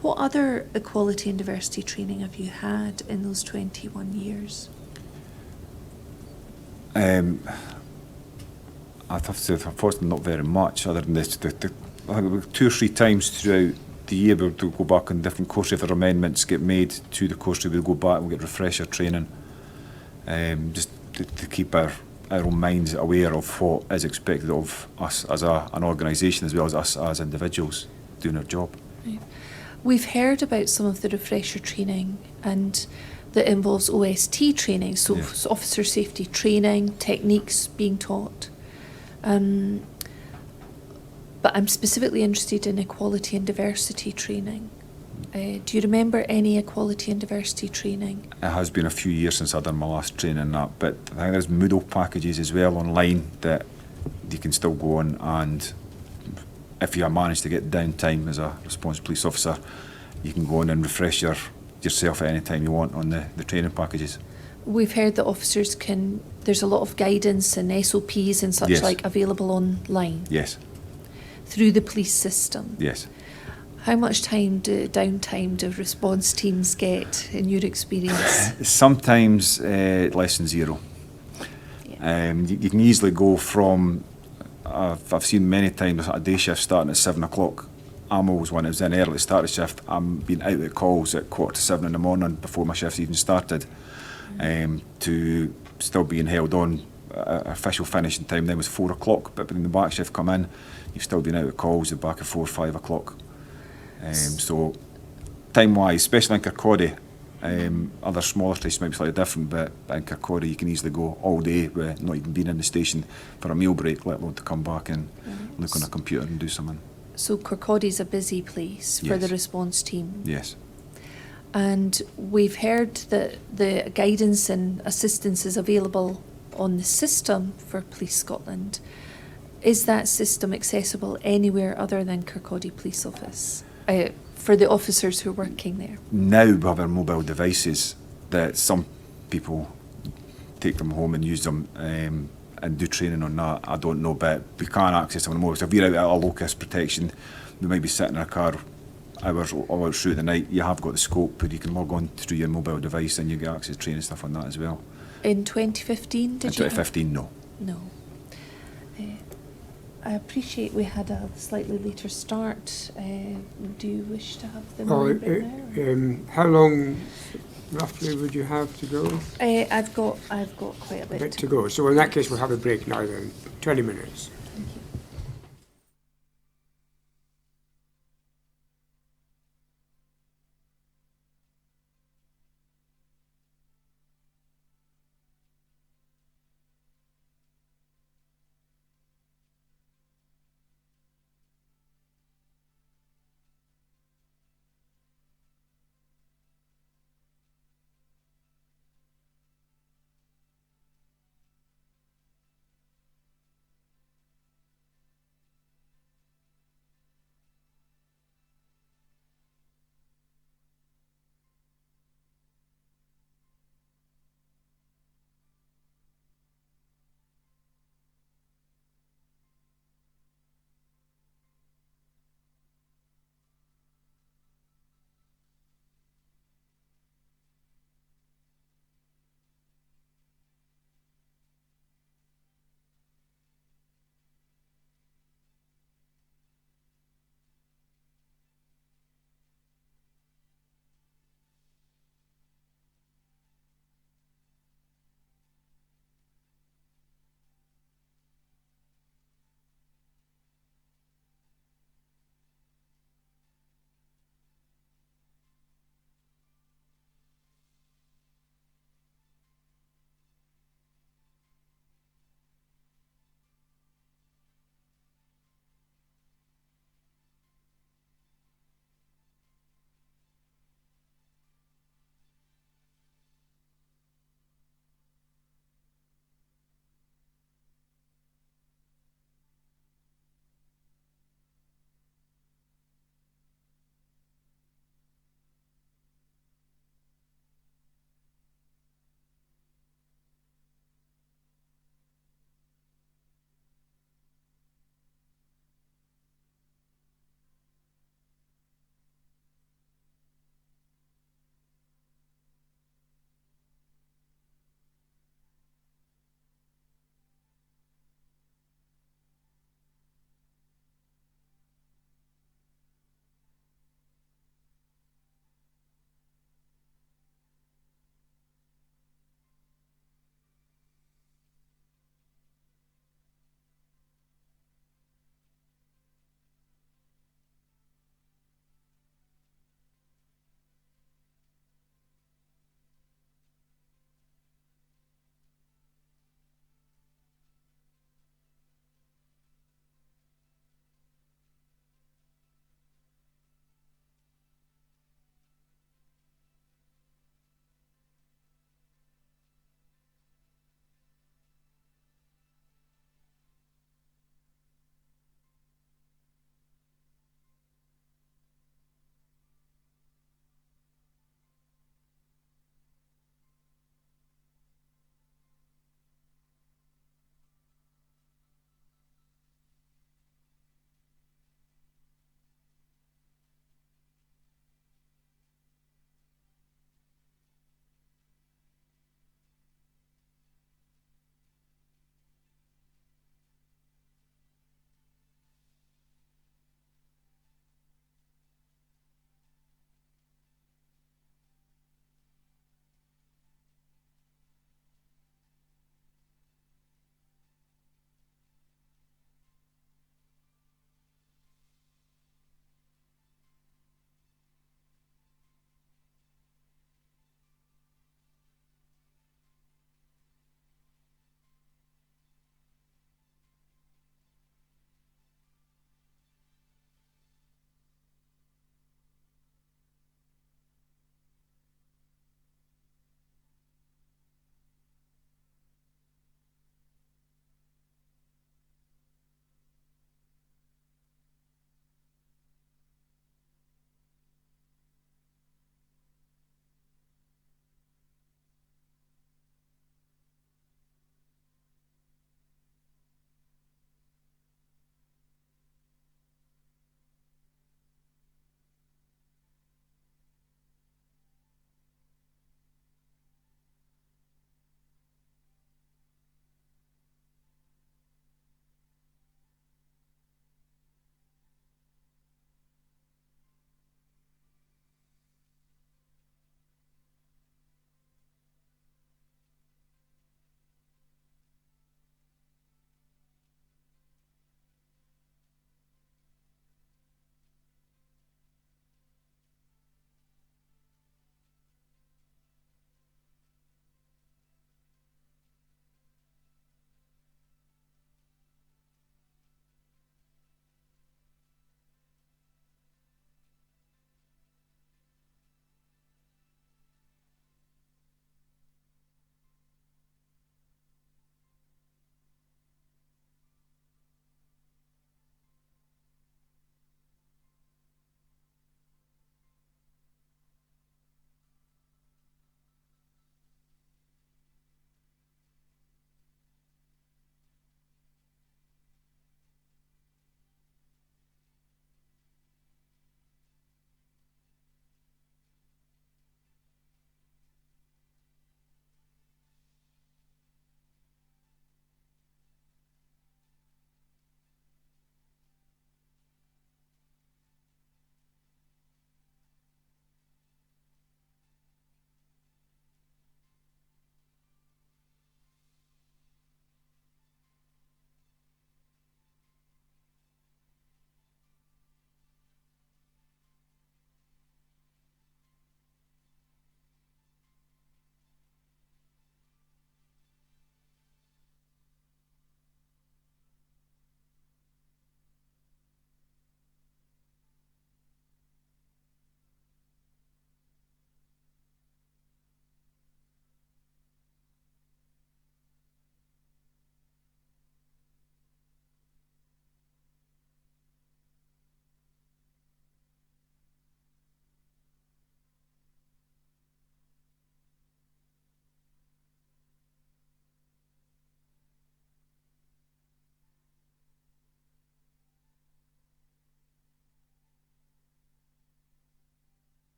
What other equality and diversity training have you had in those 21 years? I'd have to say, unfortunately, not very much, other than this. I think 2 or 3 times throughout the year we would go back on different courses. If there are amendments get made to the course, we would go back and we'll get refresher training, just to keep our own minds aware of what is expected of us as an organisation, as well as us as individuals doing our job. Right. We've heard about some of the refresher training and that involves OST training, so Yeah. officer safety training, techniques being taught. But I'm specifically interested in equality and diversity training. Do you remember any equality and diversity training? It has been a few years since I've done my last training in that, but I think there's Moodle packages as well online that you can still go on, and if you manage to get downtime as a responsible police officer, you can go on and refresh yourself at any time you want on the training packages. We've heard that officers there's a lot of guidance and SOPs and such Yes. like available online Yes, through the police system. yes. How much downtime do response teams get in your experience? Sometimes less than 0. Yeah. You can easily go from, I've seen many times a day shift starting at 7 o'clock. I'm always one that was in early start of shift. I'm being out at calls at 6:45 in the morning before my shift's even started, to still being held on. Official finishing time then was 4 o'clock, but when the back shift come in, you've still been out at calls at back at 4 or 5 o'clock. So time-wise, especially in Kirkcaldy, Other smaller stations might be slightly different, but in Kirkcaldy you can easily go all day with not even being in the station for a meal break, let alone to come back and look on a computer and do something. So Kirkcaldy's a busy place for Yes. the response team. Yes. And we've heard that the guidance and assistance is available on the system for Police Scotland. Is that system accessible anywhere other than Kirkcaldy Police Office for the officers who are working there? Now we have our mobile devices that some people take them home and use them and do training on that. I don't know, but we can't access them anymore. So if we're out at a locust protection, we might be sitting in our car hours all out through the night. You have got the scope, but you can log on through your mobile device and you get access to training stuff on that as well. In 2015, did In you? 2015, no. No. I appreciate we had a slightly later start. Do you wish to have the Oh, moment now? how long roughly would you have to go? I've got quite a A bit bit to go. So in that case, we'll have a break now then, 20 minutes. Thank you.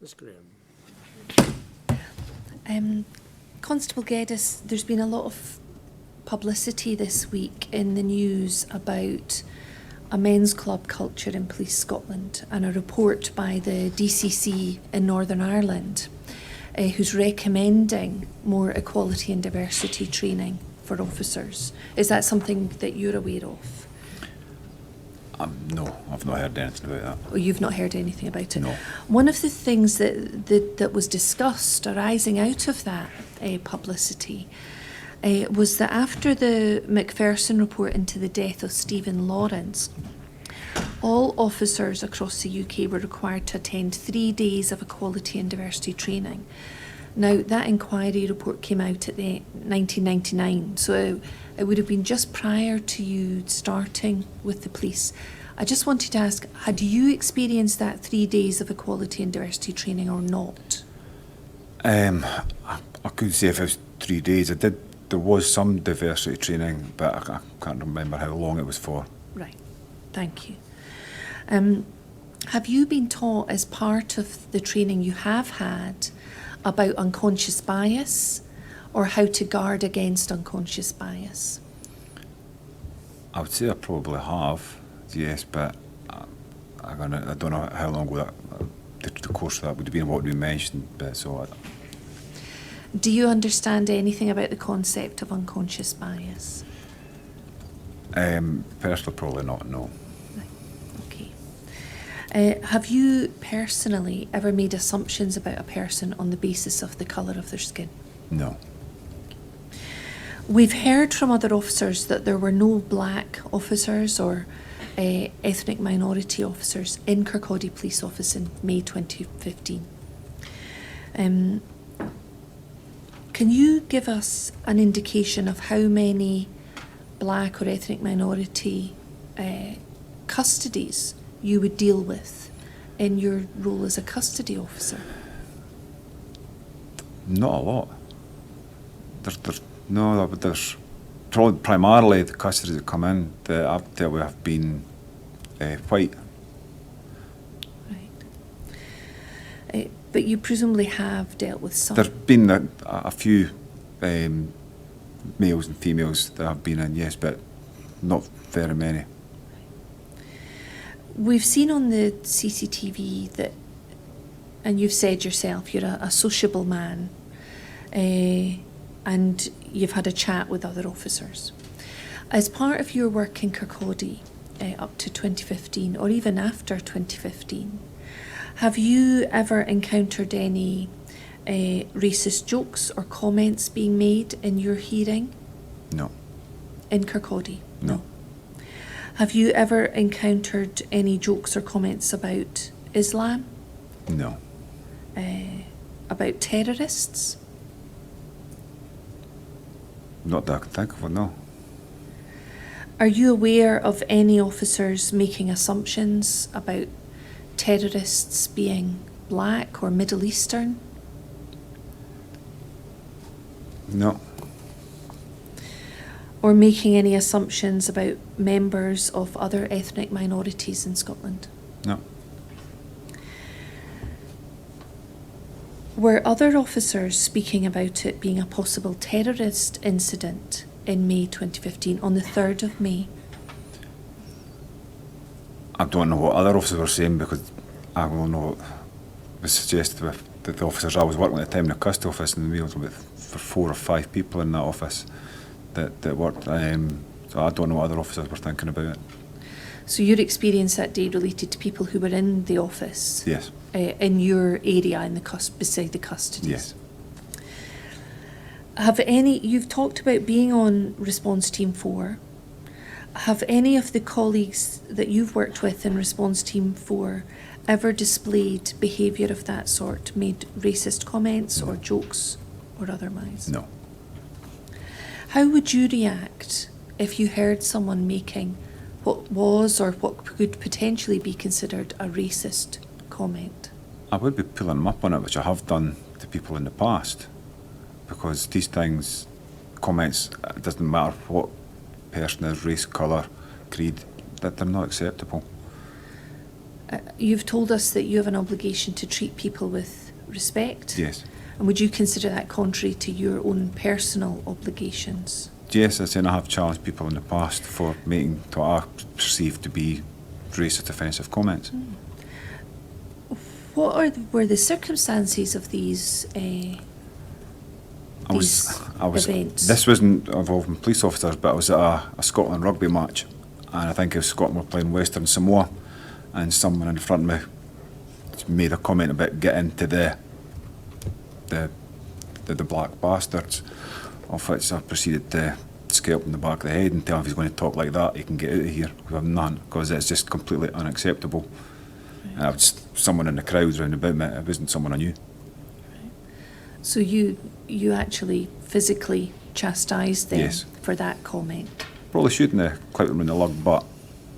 Ms. Graham. Constable Geddes, there's been a lot of publicity this week in the news about a men's club culture in Police Scotland, and a report by the DCC in Northern Ireland who's recommending more equality and diversity training for officers. Is that something that you're aware of? No, I've not heard anything about that. Or you've not heard anything about it? No. One of the things that was discussed arising out of that publicity was that after the Macpherson report into the death of Stephen Lawrence, all officers across the UK were required to attend 3 days of equality and diversity training. Now, that inquiry report came out at the 1999, so it would have been just prior to you starting with the police. I just wanted to ask, had you experienced that 3 days of equality and diversity training or not? I couldn't say if it was 3 days. There was some diversity training, but I can't remember how long it was for. Right, thank you. Have you been taught as part of the training you have had about unconscious bias, or how to guard against unconscious bias? I would say I probably have, yes, but I don't know how long the course of that would have been, what we mentioned, but so. Do you understand anything about the concept of unconscious bias? Personally, probably not, no. Okay. Have you personally ever made assumptions about a person on the basis of the colour of their skin? No. We've heard from other officers that there were no black officers or ethnic minority officers in Kirkcaldy Police Office in May 2015. Can you give us an indication of how many black or ethnic minority custodies you would deal with in your role as a custody officer? Not a lot. There's probably primarily the custodies that come in that I've dealt with have been white. Right. But you presumably have dealt with some. There's been a few males and females that have been in, yes, but not very many. We've seen on the CCTV that, and you've said yourself, you're a sociable man, and you've had a chat with other officers. As part of your work in Kirkcaldy up to 2015, or even after 2015, have you ever encountered any racist jokes or comments being made in your hearing? No. In Kirkcaldy? No. Have you ever encountered any jokes or comments about Islam? No. About terrorists? Not that I can think of one, no. Are you aware of any officers making assumptions about terrorists being black or Middle Eastern? No. Or making any assumptions about members of other ethnic minorities in Scotland? No. Were other officers speaking about it being a possible terrorist incident in May 2015, on the 3rd of May? I don't know what other officers were saying, because I don't know what was suggested with the officers I was working at the time in the custody office, and we were about for 4 or 5 people in that office that worked. So I don't know what other officers were thinking about it. So your experience that day related to people who were in the office? Yes. In your area, beside the custodies? Yes. You've talked about being on Response Team 4. Have any of the colleagues that you've worked with in Response Team 4 ever displayed behaviour of that sort, made racist comments or jokes or otherwise? No. How would you react if you heard someone making what was or what could potentially be considered a racist comment? I would be pulling them up on it, which I have done to people in the past, because these things, comments, it doesn't matter what person is, race, colour, creed, that they're not acceptable. You've told us that you have an obligation to treat people with respect. Yes. And would you consider that contrary to your own personal obligations? Yes, I have challenged people in the past for making what I perceive to be racist, offensive comments. What were the circumstances of these I was. events? This wasn't involving police officers, but I was at a Scotland rugby match, and I think it was Scotland were playing Western Samoa, and someone in front of me made a comment about getting to the black bastards, of which I proceeded to scalp him in the back of the head and tell him if he's going to talk like that, he can get out of here. Because I'm none, because it's just completely unacceptable. And I was someone in the crowds round about me, it wasn't someone I knew. So you actually physically chastised them Yes. for that comment? Probably shouldn't have clipped them in the lug, but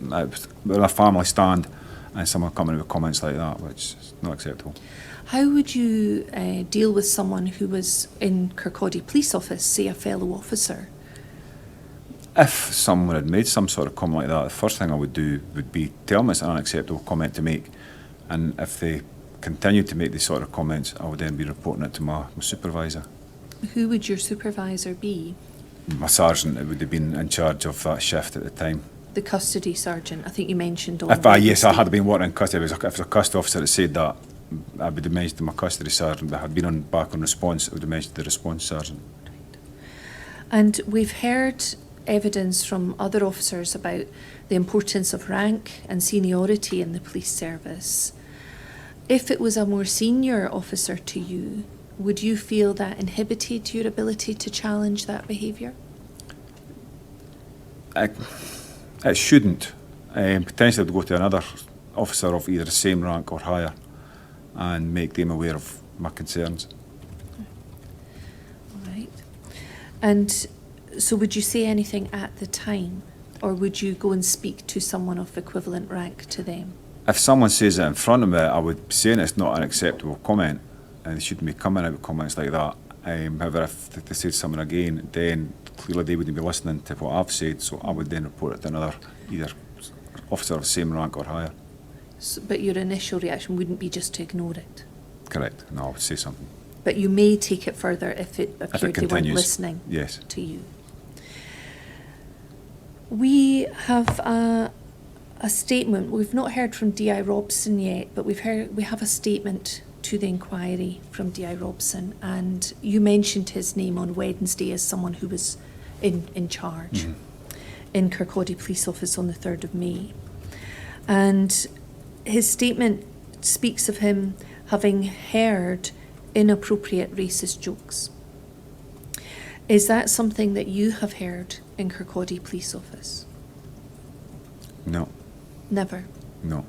we're in a family stand and someone coming with comments like that, which is not acceptable. How would you deal with someone who was in Kirkcaldy Police Office, say a fellow officer? If someone had made some sort of comment like that, the first thing I would do would be tell them it's an unacceptable comment to make, and if they continued to make these sort of comments, I would then be reporting it to my supervisor. Who would your supervisor be? My sergeant, it would have been in charge of that shift at the time. The custody sergeant, I think you mentioned on Yes, I Wednesday. had been working in custody. If it was a custody officer that said that, I would have mentioned my custody sergeant. If I had been back on response, I would have mentioned the response sergeant. And we've heard evidence from other officers about the importance of rank and seniority in the police service. If it was a more senior officer to you, would you feel that inhibited your ability to challenge that behaviour? It shouldn't. Potentially it would go to another officer of either the same rank or higher and make them aware of my concerns. All right. And so would you say anything at the time, or would you go and speak to someone of equivalent rank to them? If someone says it in front of me, I would be saying it's not an acceptable comment and they shouldn't be coming out with comments like that. However, if they said something again, then clearly they wouldn't be listening to what I've said, so I would then report it to another either officer of the same rank or higher. So, but your initial reaction wouldn't be just to ignore it? Correct. No, I would say something. But you may take it further if it appeared they weren't continues. listening Yes. to you. We have a statement. We've not heard from D.I. Robson yet, but we have a statement to the inquiry from D.I. Robson, and you mentioned his name on Wednesday as someone who was in charge in Kirkcaldy Police Office on the 3rd of May. And his statement speaks of him having heard inappropriate racist jokes. Is that something that you have heard in Kirkcaldy Police Office? No. Never. No.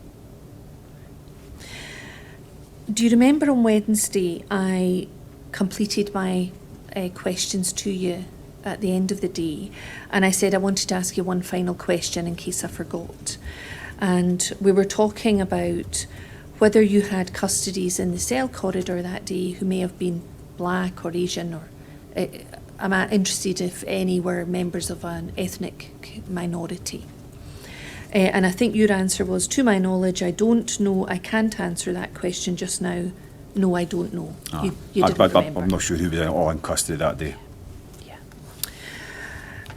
Do you remember on Wednesday I completed my questions to you at the end of the day, and I said I wanted to ask you one final question in case I forgot. And we were talking about whether you had custodies in the cell corridor that day who may have been black or Asian, or I'm interested if any were members of an ethnic minority. And I think your answer was, to my knowledge, I don't know, I can't answer that question just now. No, I don't know. You didn't remember. I'm not sure who was all in custody that day. Yeah.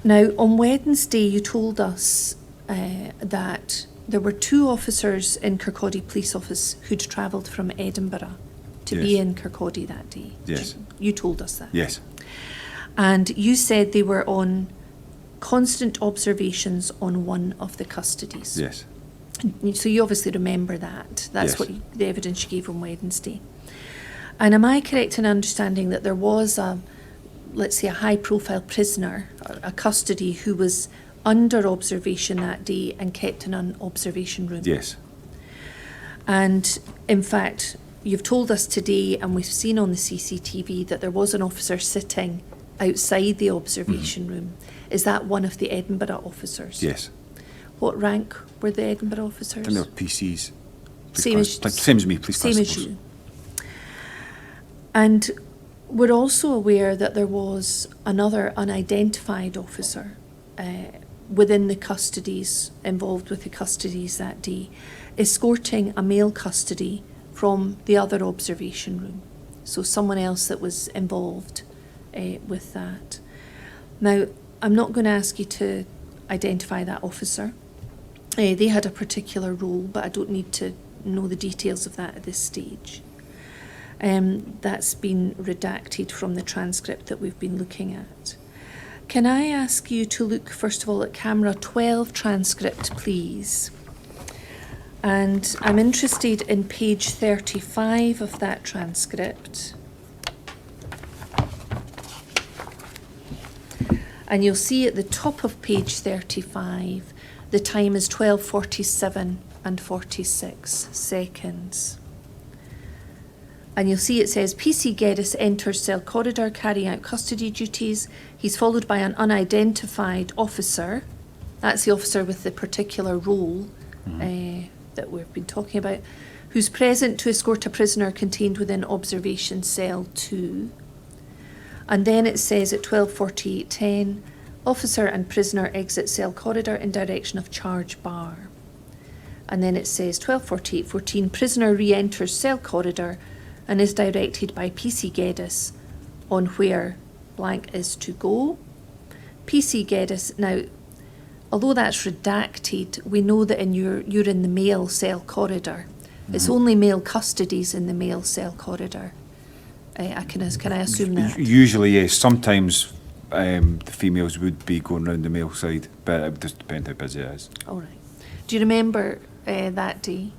Now, on Wednesday, you told us that there were 2 officers in Kirkcaldy Police Office who'd travelled from Edinburgh to be Yes. in Kirkcaldy that day. Yes. You told us that. Yes. And you said they were on constant observations on one of the custodies. Yes. So you obviously remember that. That's Yes. what the evidence you gave on Wednesday. And am I correct in understanding that there was let's say, a high-profile prisoner, a custody, who was under observation that day and kept in an observation room? Yes. And in fact, you've told us today, and we've seen on the CCTV, that there was an officer sitting outside the observation room. Is that one of the Edinburgh officers? Yes. What rank were the Edinburgh officers? I think they were PCs. Same as- Same as me, police Same as constables. you. And we're also aware that there was another unidentified officer within the custodies, involved with the custodies that day. escorting a male custody from the other observation room. So someone else that was involved with that. Now, I'm not going to ask you to identify that officer. They had a particular role, but I don't need to know the details of that at this stage. That's been redacted from the transcript that we've been looking at. Can I ask you to look, first of all, at camera 12 transcript, please? And I'm interested in page 35 of that transcript. And you'll see at the top of page 35, the time is 12:47 and 46 seconds. And you'll see it says, PC Geddes enters cell corridor carrying out custody duties. He's followed by an unidentified officer. That's the officer with the particular role that we've been talking about, who's present to escort a prisoner contained within observation cell 2. And then it says at 12:48:10, officer and prisoner exit cell corridor in direction of charge bar. And then it says 12:48:14, prisoner re-enters cell corridor and is directed by PC Geddes on where blank is to go. PC Geddes, now, although that's redacted, we know that you're in the male cell corridor. It's only male custodies in the male cell corridor. Can I assume that? Usually, yes. Sometimes the females would be going round the male side, but it would just depend how busy it is. All right. Do you remember that day,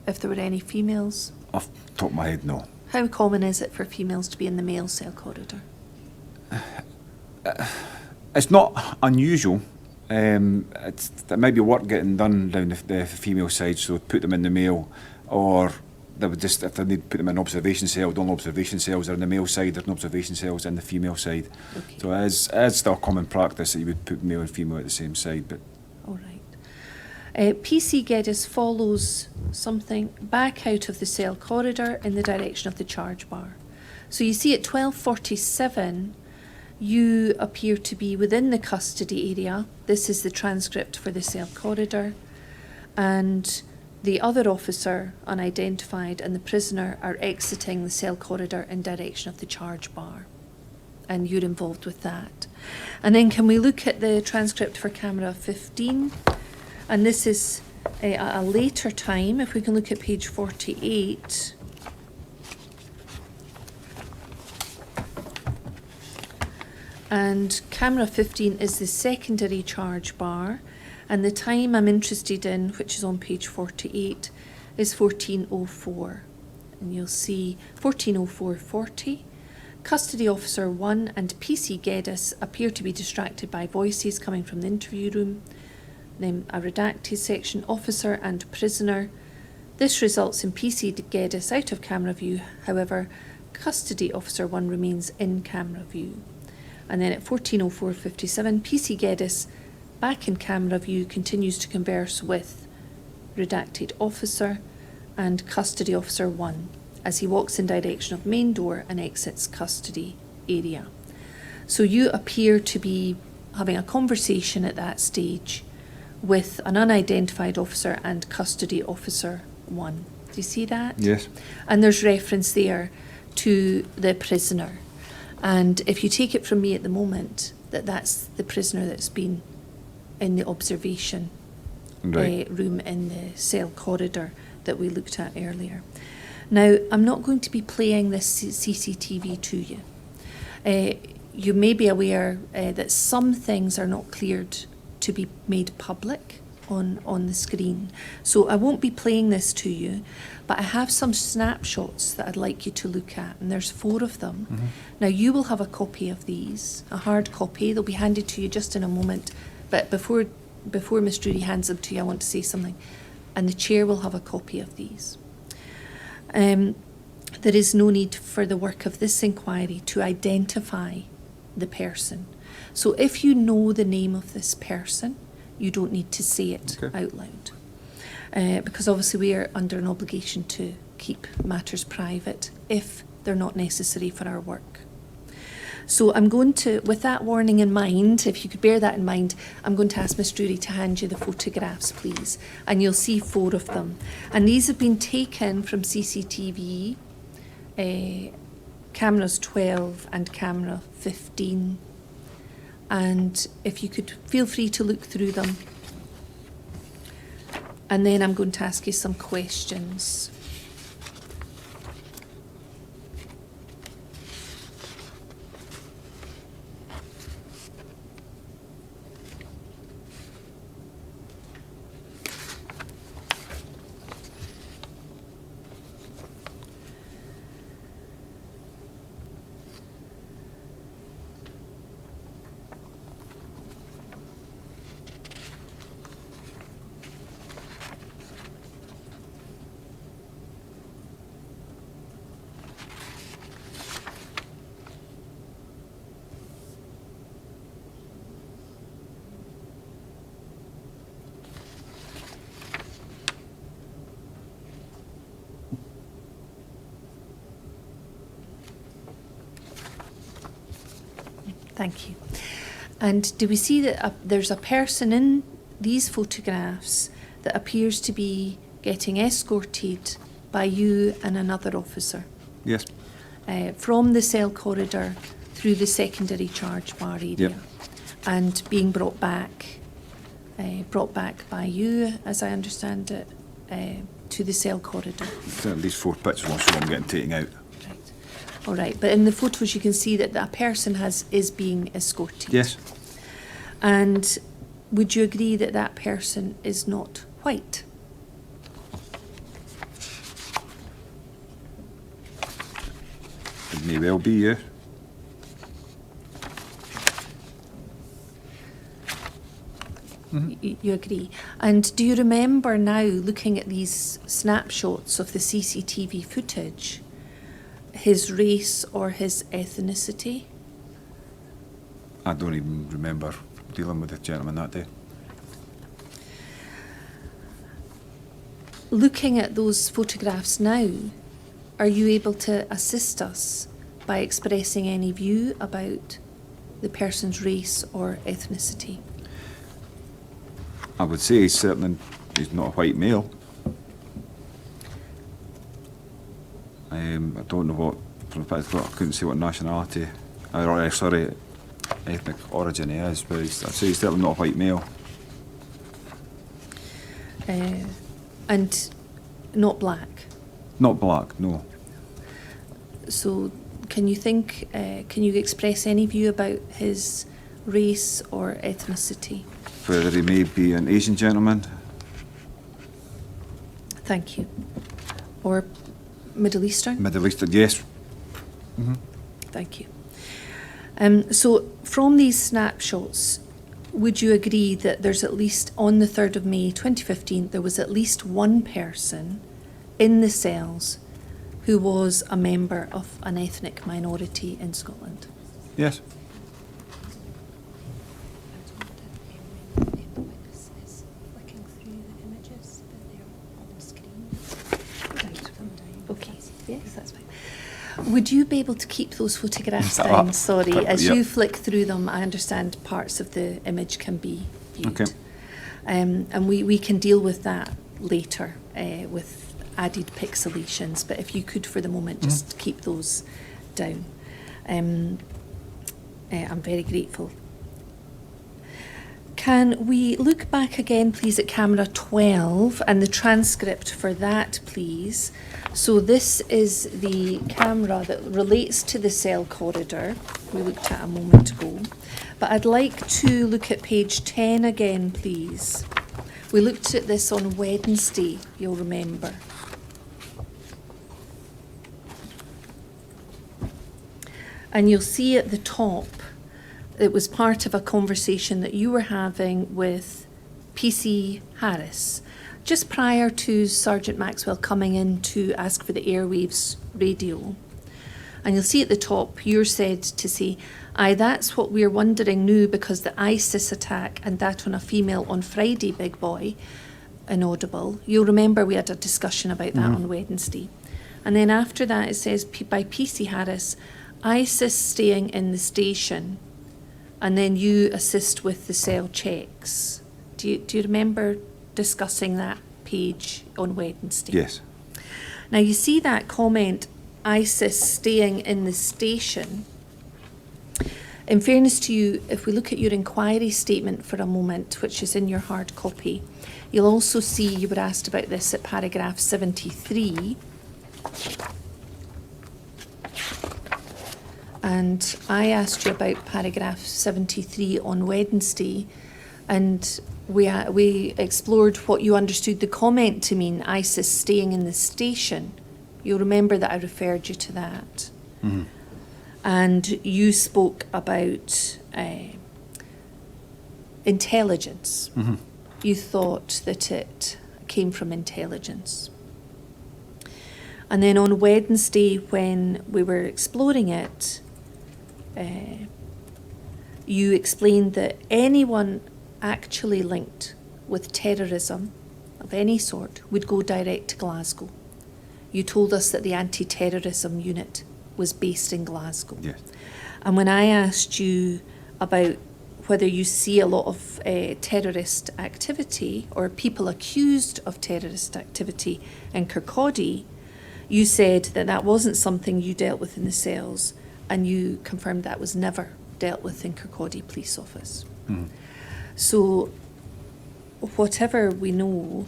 if there were any females? Off the top of my head, no. How common is it for females to be in the male cell corridor? It's not unusual. There might be work getting done down the female side, so put them in the male, or they would just, if they need to put them in observation cell, the only observation cells are in the male side, there's no observation cells in the female side. Okay. So it is still common practice that you would put male and female at the same side. But All right. PC Geddes follows something back out of the cell corridor in the direction of the charge bar. So you see at 12:47, you appear to be within the custody area. This is the transcript for the cell corridor. And the other officer, unidentified, and the prisoner are exiting the cell corridor in direction of the charge bar. And you're involved with that. And then can we look at the transcript for camera 15? And this is a later time. If we can look at page 48. And camera 15 is the secondary charge bar. And the time I'm interested in, which is on page 48, is 14:04. And you'll see 14:04:40. Custody Officer 1 and PC Geddes appear to be distracted by voices coming from the interview room. Then a redacted section, officer and prisoner. This results in PC Geddes out of camera view. However, Custody Officer 1 remains in camera view. And then at 14:04:57, PC Geddes, back in camera view, continues to converse with redacted officer and Custody Officer 1 as he walks in direction of main door and exits custody area. So you appear to be having a conversation at that stage with an unidentified officer and Custody Officer 1. Do you see that? yes, And there's reference there to the prisoner. And if you take it from me at the moment, that's the prisoner that's been in the observation right. room in the cell corridor that we looked at earlier. Now, I'm not going to be playing this CCTV to you. You may be aware that some things are not cleared to be made public on the screen. So I won't be playing this to you, but I have some snapshots that I'd like you to look at, and there's 4 of them. Now, you will have a copy of these, a hard copy. They'll be handed to you just in a moment, but before Ms. Drury hands them to you, I want to say something. And the chair will have a copy of these. There is no need for the work of this inquiry to identify the person. So if you know the name of this person, you don't need to say it out loud. Because obviously we are under an obligation to keep matters private if they're not necessary for our work. So I'm going to, with that warning in mind, if you could bear that in mind, I'm going to ask Miss Drury to hand you the photographs, please. And you'll see 4 of them. And these have been taken from CCTV, cameras 12 and camera 15. And if you could feel free to look through them. And then I'm going to ask you some questions. Thank you. And do we see that there's a person in these photographs that appears to be getting escorted by you and another officer Yes. from the cell corridor through the secondary charge bar area, Yep. and being brought back by you, as I understand it, to the cell corridor? So at least 4 pictures will show them getting taken out. Right. All right, but in the photos you can see that a person is being escorted. Yes. And would you agree that that person is not white? It may well be, yeah. You agree? And do you remember now, looking at these snapshots of the CCTV footage, his race or his ethnicity? I don't even remember dealing with the gentleman that day. Looking at those photographs now, are you able to assist us by expressing any view about the person's race or ethnicity? I would say he's not a white male. I don't know what, from the fact that I couldn't say what nationality, ethnic origin he is, but I'd say he's certainly not a white male. And not black? Not black, no. So can you express any view about his race or ethnicity? Whether he may be an Asian gentleman. Thank you. Or Middle Eastern? Middle Eastern, yes. Thank you. So from these snapshots, would you agree that there's at least, on the 3rd of May 2015, there was at least one person in the cells who was a member of an ethnic minority in Scotland? Yes. Okay, yes, that's fine. Would you be able to keep those photographs down? Sorry, as yep. you flick through them, I understand parts of the image can be viewed. Okay. And we can deal with that later with added pixelations, but if you could for the moment just keep those down. I'm very grateful. Can we look back again, please, at camera 12 and the transcript for that, please? So this is the camera that relates to the cell corridor we looked at a moment ago. But I'd like to look at page 10 again, please. We looked at this on Wednesday, you'll remember. And you'll see at the top, it was part of a conversation that you were having with PC Harris, just prior to Sergeant Maxwell coming in to ask for the airwaves radio. And you'll see at the top, you're said to say, "Aye, that's what we're wondering now, because the ISIS attack and that on a female on Friday, big boy," inaudible. You'll remember we had a discussion about that on Wednesday. And then after that, it says, by PC Harris, ISIS staying in the station, and then you assist with the cell checks. Do you remember discussing that page on Wednesday? Yes. Now you see that comment, ISIS staying in the station. In fairness to you, if we look at your inquiry statement for a moment, which is in your hard copy, you'll also see you were asked about this at paragraph 73. And I asked you about paragraph 73 on Wednesday, and we explored what you understood the comment to mean, ISIS staying in the station. You'll remember that I referred you to that. Mm-hmm. And you spoke about intelligence. Mm-hmm. You thought that it came from intelligence. And then on Wednesday, when we were exploring it, you explained that anyone actually linked with terrorism of any sort would go direct to Glasgow. You told us that the anti-terrorism unit was based in Glasgow. Yes. And when I asked you about whether you see a lot of terrorist activity or people accused of terrorist activity in Kirkcaldy, you said that that wasn't something you dealt with in the cells, and you confirmed that was never dealt with in Kirkcaldy Police Office. Mm-hmm. So whatever we know,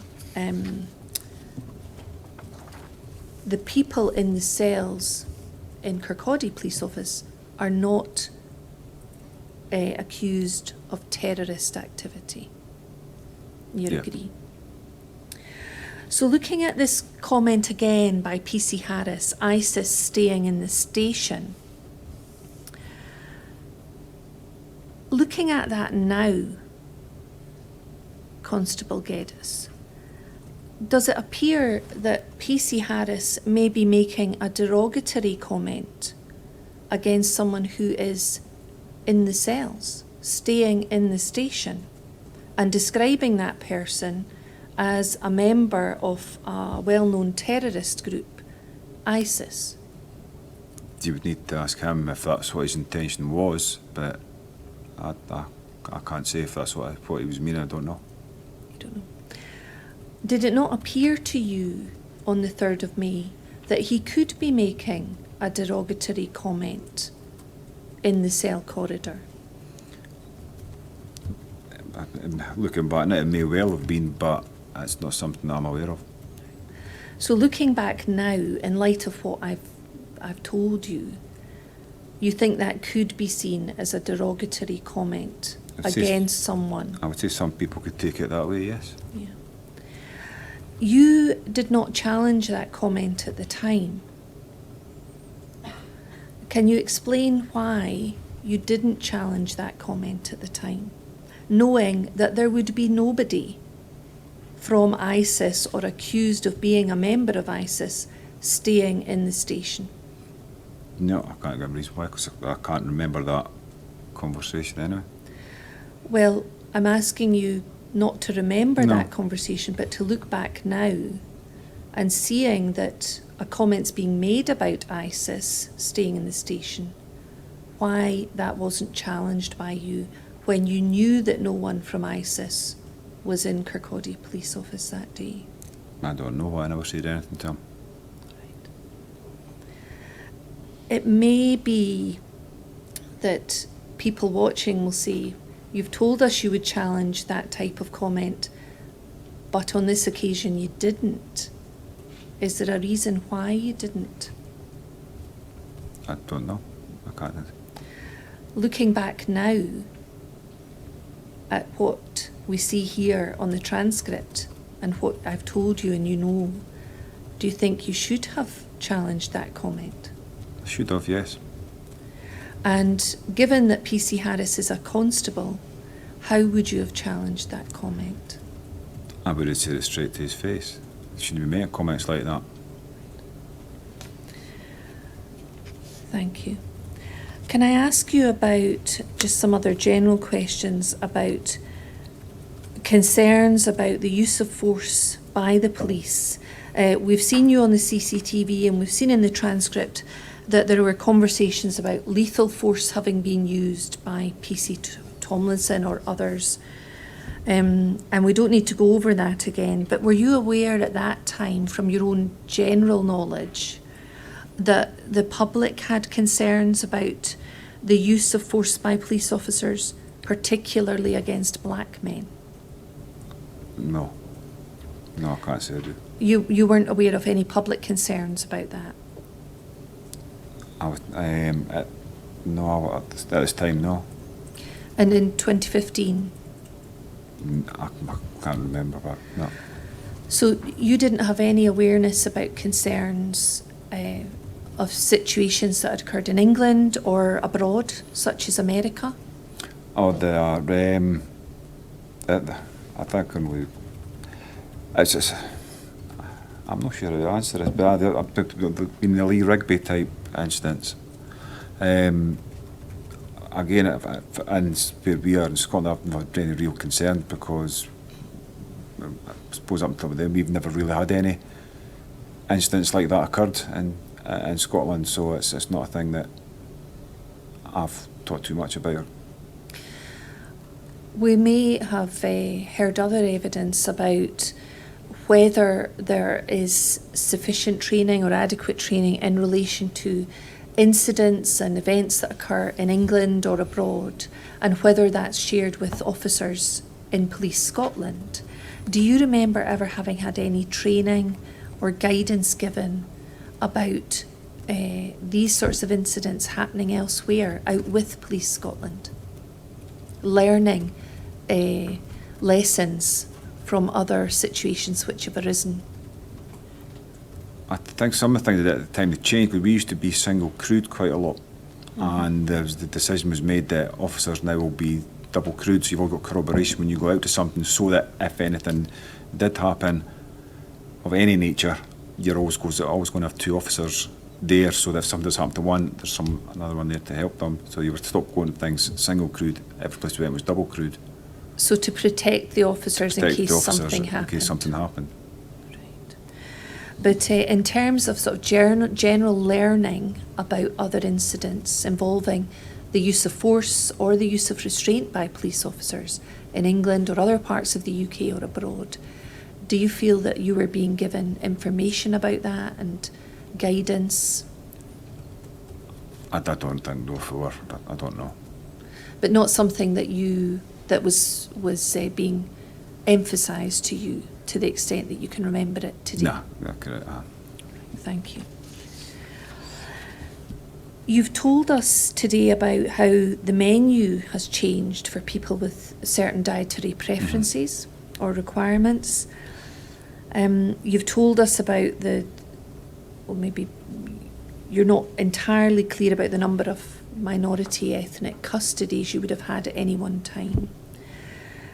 the people in the cells in Kirkcaldy Police Office are not accused of terrorist activity. You agree? So looking at this comment again by PC Harris, ISIS staying in the station, looking at that now, Constable Geddes, does it appear that PC Harris may be making a derogatory comment against someone who is in the cells, staying in the station, and describing that person as a member of a well-known terrorist group, ISIS? You would need to ask him if that's what his intention was, but I can't say if that's what he was meaning. I don't know. You don't know. Did it not appear to you on the 3rd of May that he could be making a derogatory comment in the cell corridor? Looking back on it, it may well have been, but it's not something I'm aware of. So looking back now, in light of what I've told you, you think that could be seen as a derogatory comment against someone? I would say some people could take it that way, yes. Yeah. You did not challenge that comment at the time. Can you explain why you didn't challenge that comment at the time, knowing that there would be nobody from ISIS or accused of being a member of ISIS staying in the station? No, I can't give a reason why, because I can't remember that conversation anyway. Well, I'm asking you not to remember that conversation, but to look back now and seeing that a comment's being made about ISIS staying in the station, why that wasn't challenged by you when you knew that no one from ISIS was in Kirkcaldy Police Office that day? I don't know why I never said anything to him. It may be that people watching will say, you've told us you would challenge that type of comment, but on this occasion you didn't. Is there a reason why you didn't? I don't know. I can't. Looking back now at what we see here on the transcript and what I've told you and you know, do you think you should have challenged that comment? I should have, yes. And given that PC Harris is a constable, how would you have challenged that comment? I would have said it straight to his face. He shouldn't be making comments like that. Thank you. Can I ask you about just some other general questions about concerns about the use of force by the police We've seen you on the CCTV and we've seen in the transcript that there were conversations about lethal force having been used by PC Tomlinson or others. And we don't need to go over that again, but were you aware at that time, from your own general knowledge, that the public had concerns about the use of force by police officers, particularly against black men? No. No, I can't say I do. You weren't aware of any public concerns about that? I was, no, at this time, no. And in 2015? I can't remember, but no. So you didn't have any awareness about concerns of situations that had occurred in England or abroad, such as America? Oh, I think it's just, I'm not sure how to answer this, but in the Lee Rigby type instance, again, and where we are in Scotland, I've not had any real concern because I suppose up until then we've never really had any incidents like that occurred in Scotland, so it's not a thing that I've thought too much about. We may have heard other evidence about whether there is sufficient training or adequate training in relation to incidents and events that occur in England or abroad, and whether that's shared with officers in Police Scotland. Do you remember ever having had any training or guidance given about these sorts of incidents happening elsewhere out with Police Scotland? Learning lessons from other situations which have arisen? I think some of the things at the time they changed, because we used to be single crewed quite a lot, and the decision was made that officers now will be double crewed, so you've all got corroboration when you go out to something, so that if anything did happen of any nature, you're always going to have two officers there, so that if something does happen to one, there's another one there to help them. So you were to stop going to things single crewed. Every place we went was double crewed. So to protect the officers in case something happened. In case something happened. Right. But in terms of sort of general learning about other incidents involving the use of force or the use of restraint by police officers in England or other parts of the UK or abroad, do you feel that you were being given information about that and guidance? I don't think no, if we were. I don't know. But not something that was being emphasised to you to the extent that you can remember it today? No, correct. Thank you. You've told us today about how the menu has changed for people with certain dietary preferences or requirements. You've told us about maybe you're not entirely clear about the number of minority ethnic custodies you would have had at any one time.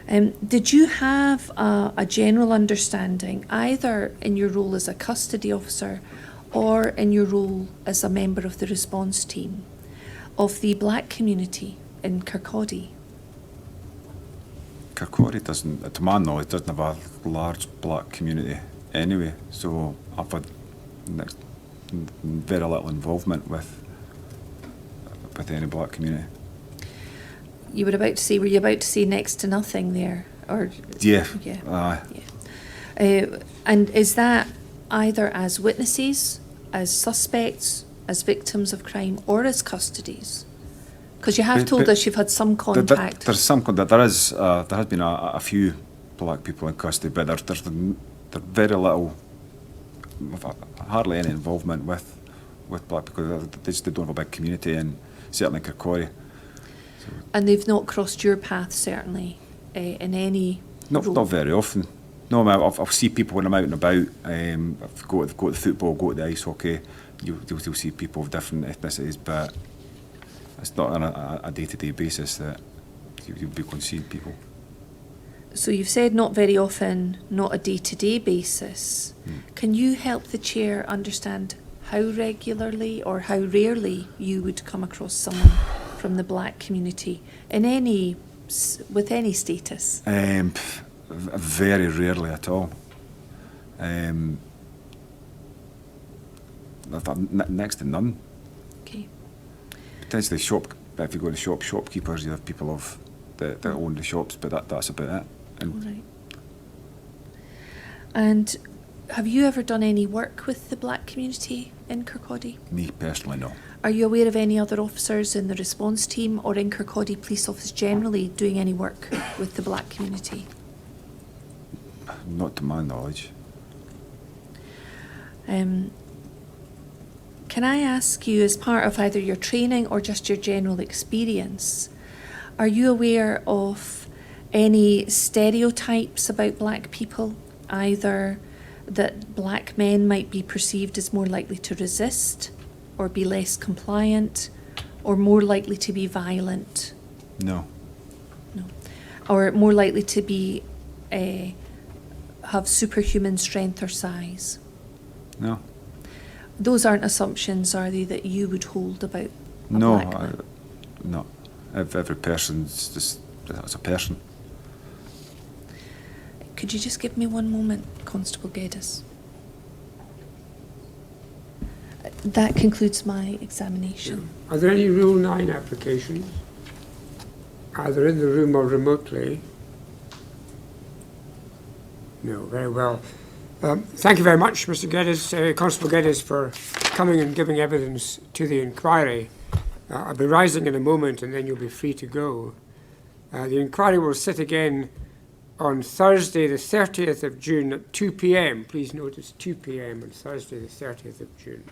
Did you have a general understanding, either in your role as a custody officer or in your role as a member of the response team, of the black community in Kirkcaldy? Kirkcaldy doesn't, to my knowledge, doesn't have a large black community anyway, so I've had very little involvement with any black community. Were you about to say next to nothing there? Or Yeah. And is that either as witnesses, as suspects, as victims of crime, or as custodies? Because you have told us you've had some contact. There's some contact. There has been a few black people in custody, but there's very little, hardly any involvement with black people. They don't have a big community, and certainly in Kirkcaldy. And they've not crossed your path, certainly, in any Not very often. No, I mean, I'll see people when I'm out and about. Go to the football, go to the ice hockey. You'll see people of different ethnicities, but it's not on a day-to-day basis that you'll be going to see people. So you've said not very often, not a day-to-day basis. Can you help the chair understand how regularly or how rarely you would come across someone from the black community with any status? Very rarely at all. next to none. Okay. Potentially if you go to shopkeepers, you have people that own the shops, but that's about it. All right. And have you ever done any work with the black community in Kirkcaldy? Me personally, no. Are you aware of any other officers in the response team or in Kirkcaldy Police Office generally doing any work with the black community? Not to my knowledge. Can I ask you, as part of either your training or just your general experience, are you aware of any stereotypes about black people, either that black men might be perceived as more likely to resist or be less compliant or more likely to be violent? No. No. Or more likely to be have superhuman strength or size? No. Those aren't assumptions, are they, that you would hold about a No, black man? no. Every person's just as a person. Could you just give me one moment, Constable Geddes? That concludes my examination. Are there any Rule 9 applications, either in the room or remotely? No, very well. Thank you very much, Mr. Geddes, Constable Geddes, for coming and giving evidence to the inquiry. I'll be rising in a moment and then you'll be free to go. The inquiry will sit again on Thursday, the 30th of June at 2 p.m. Please note it's 2 p.m. on Thursday, the 30th of June.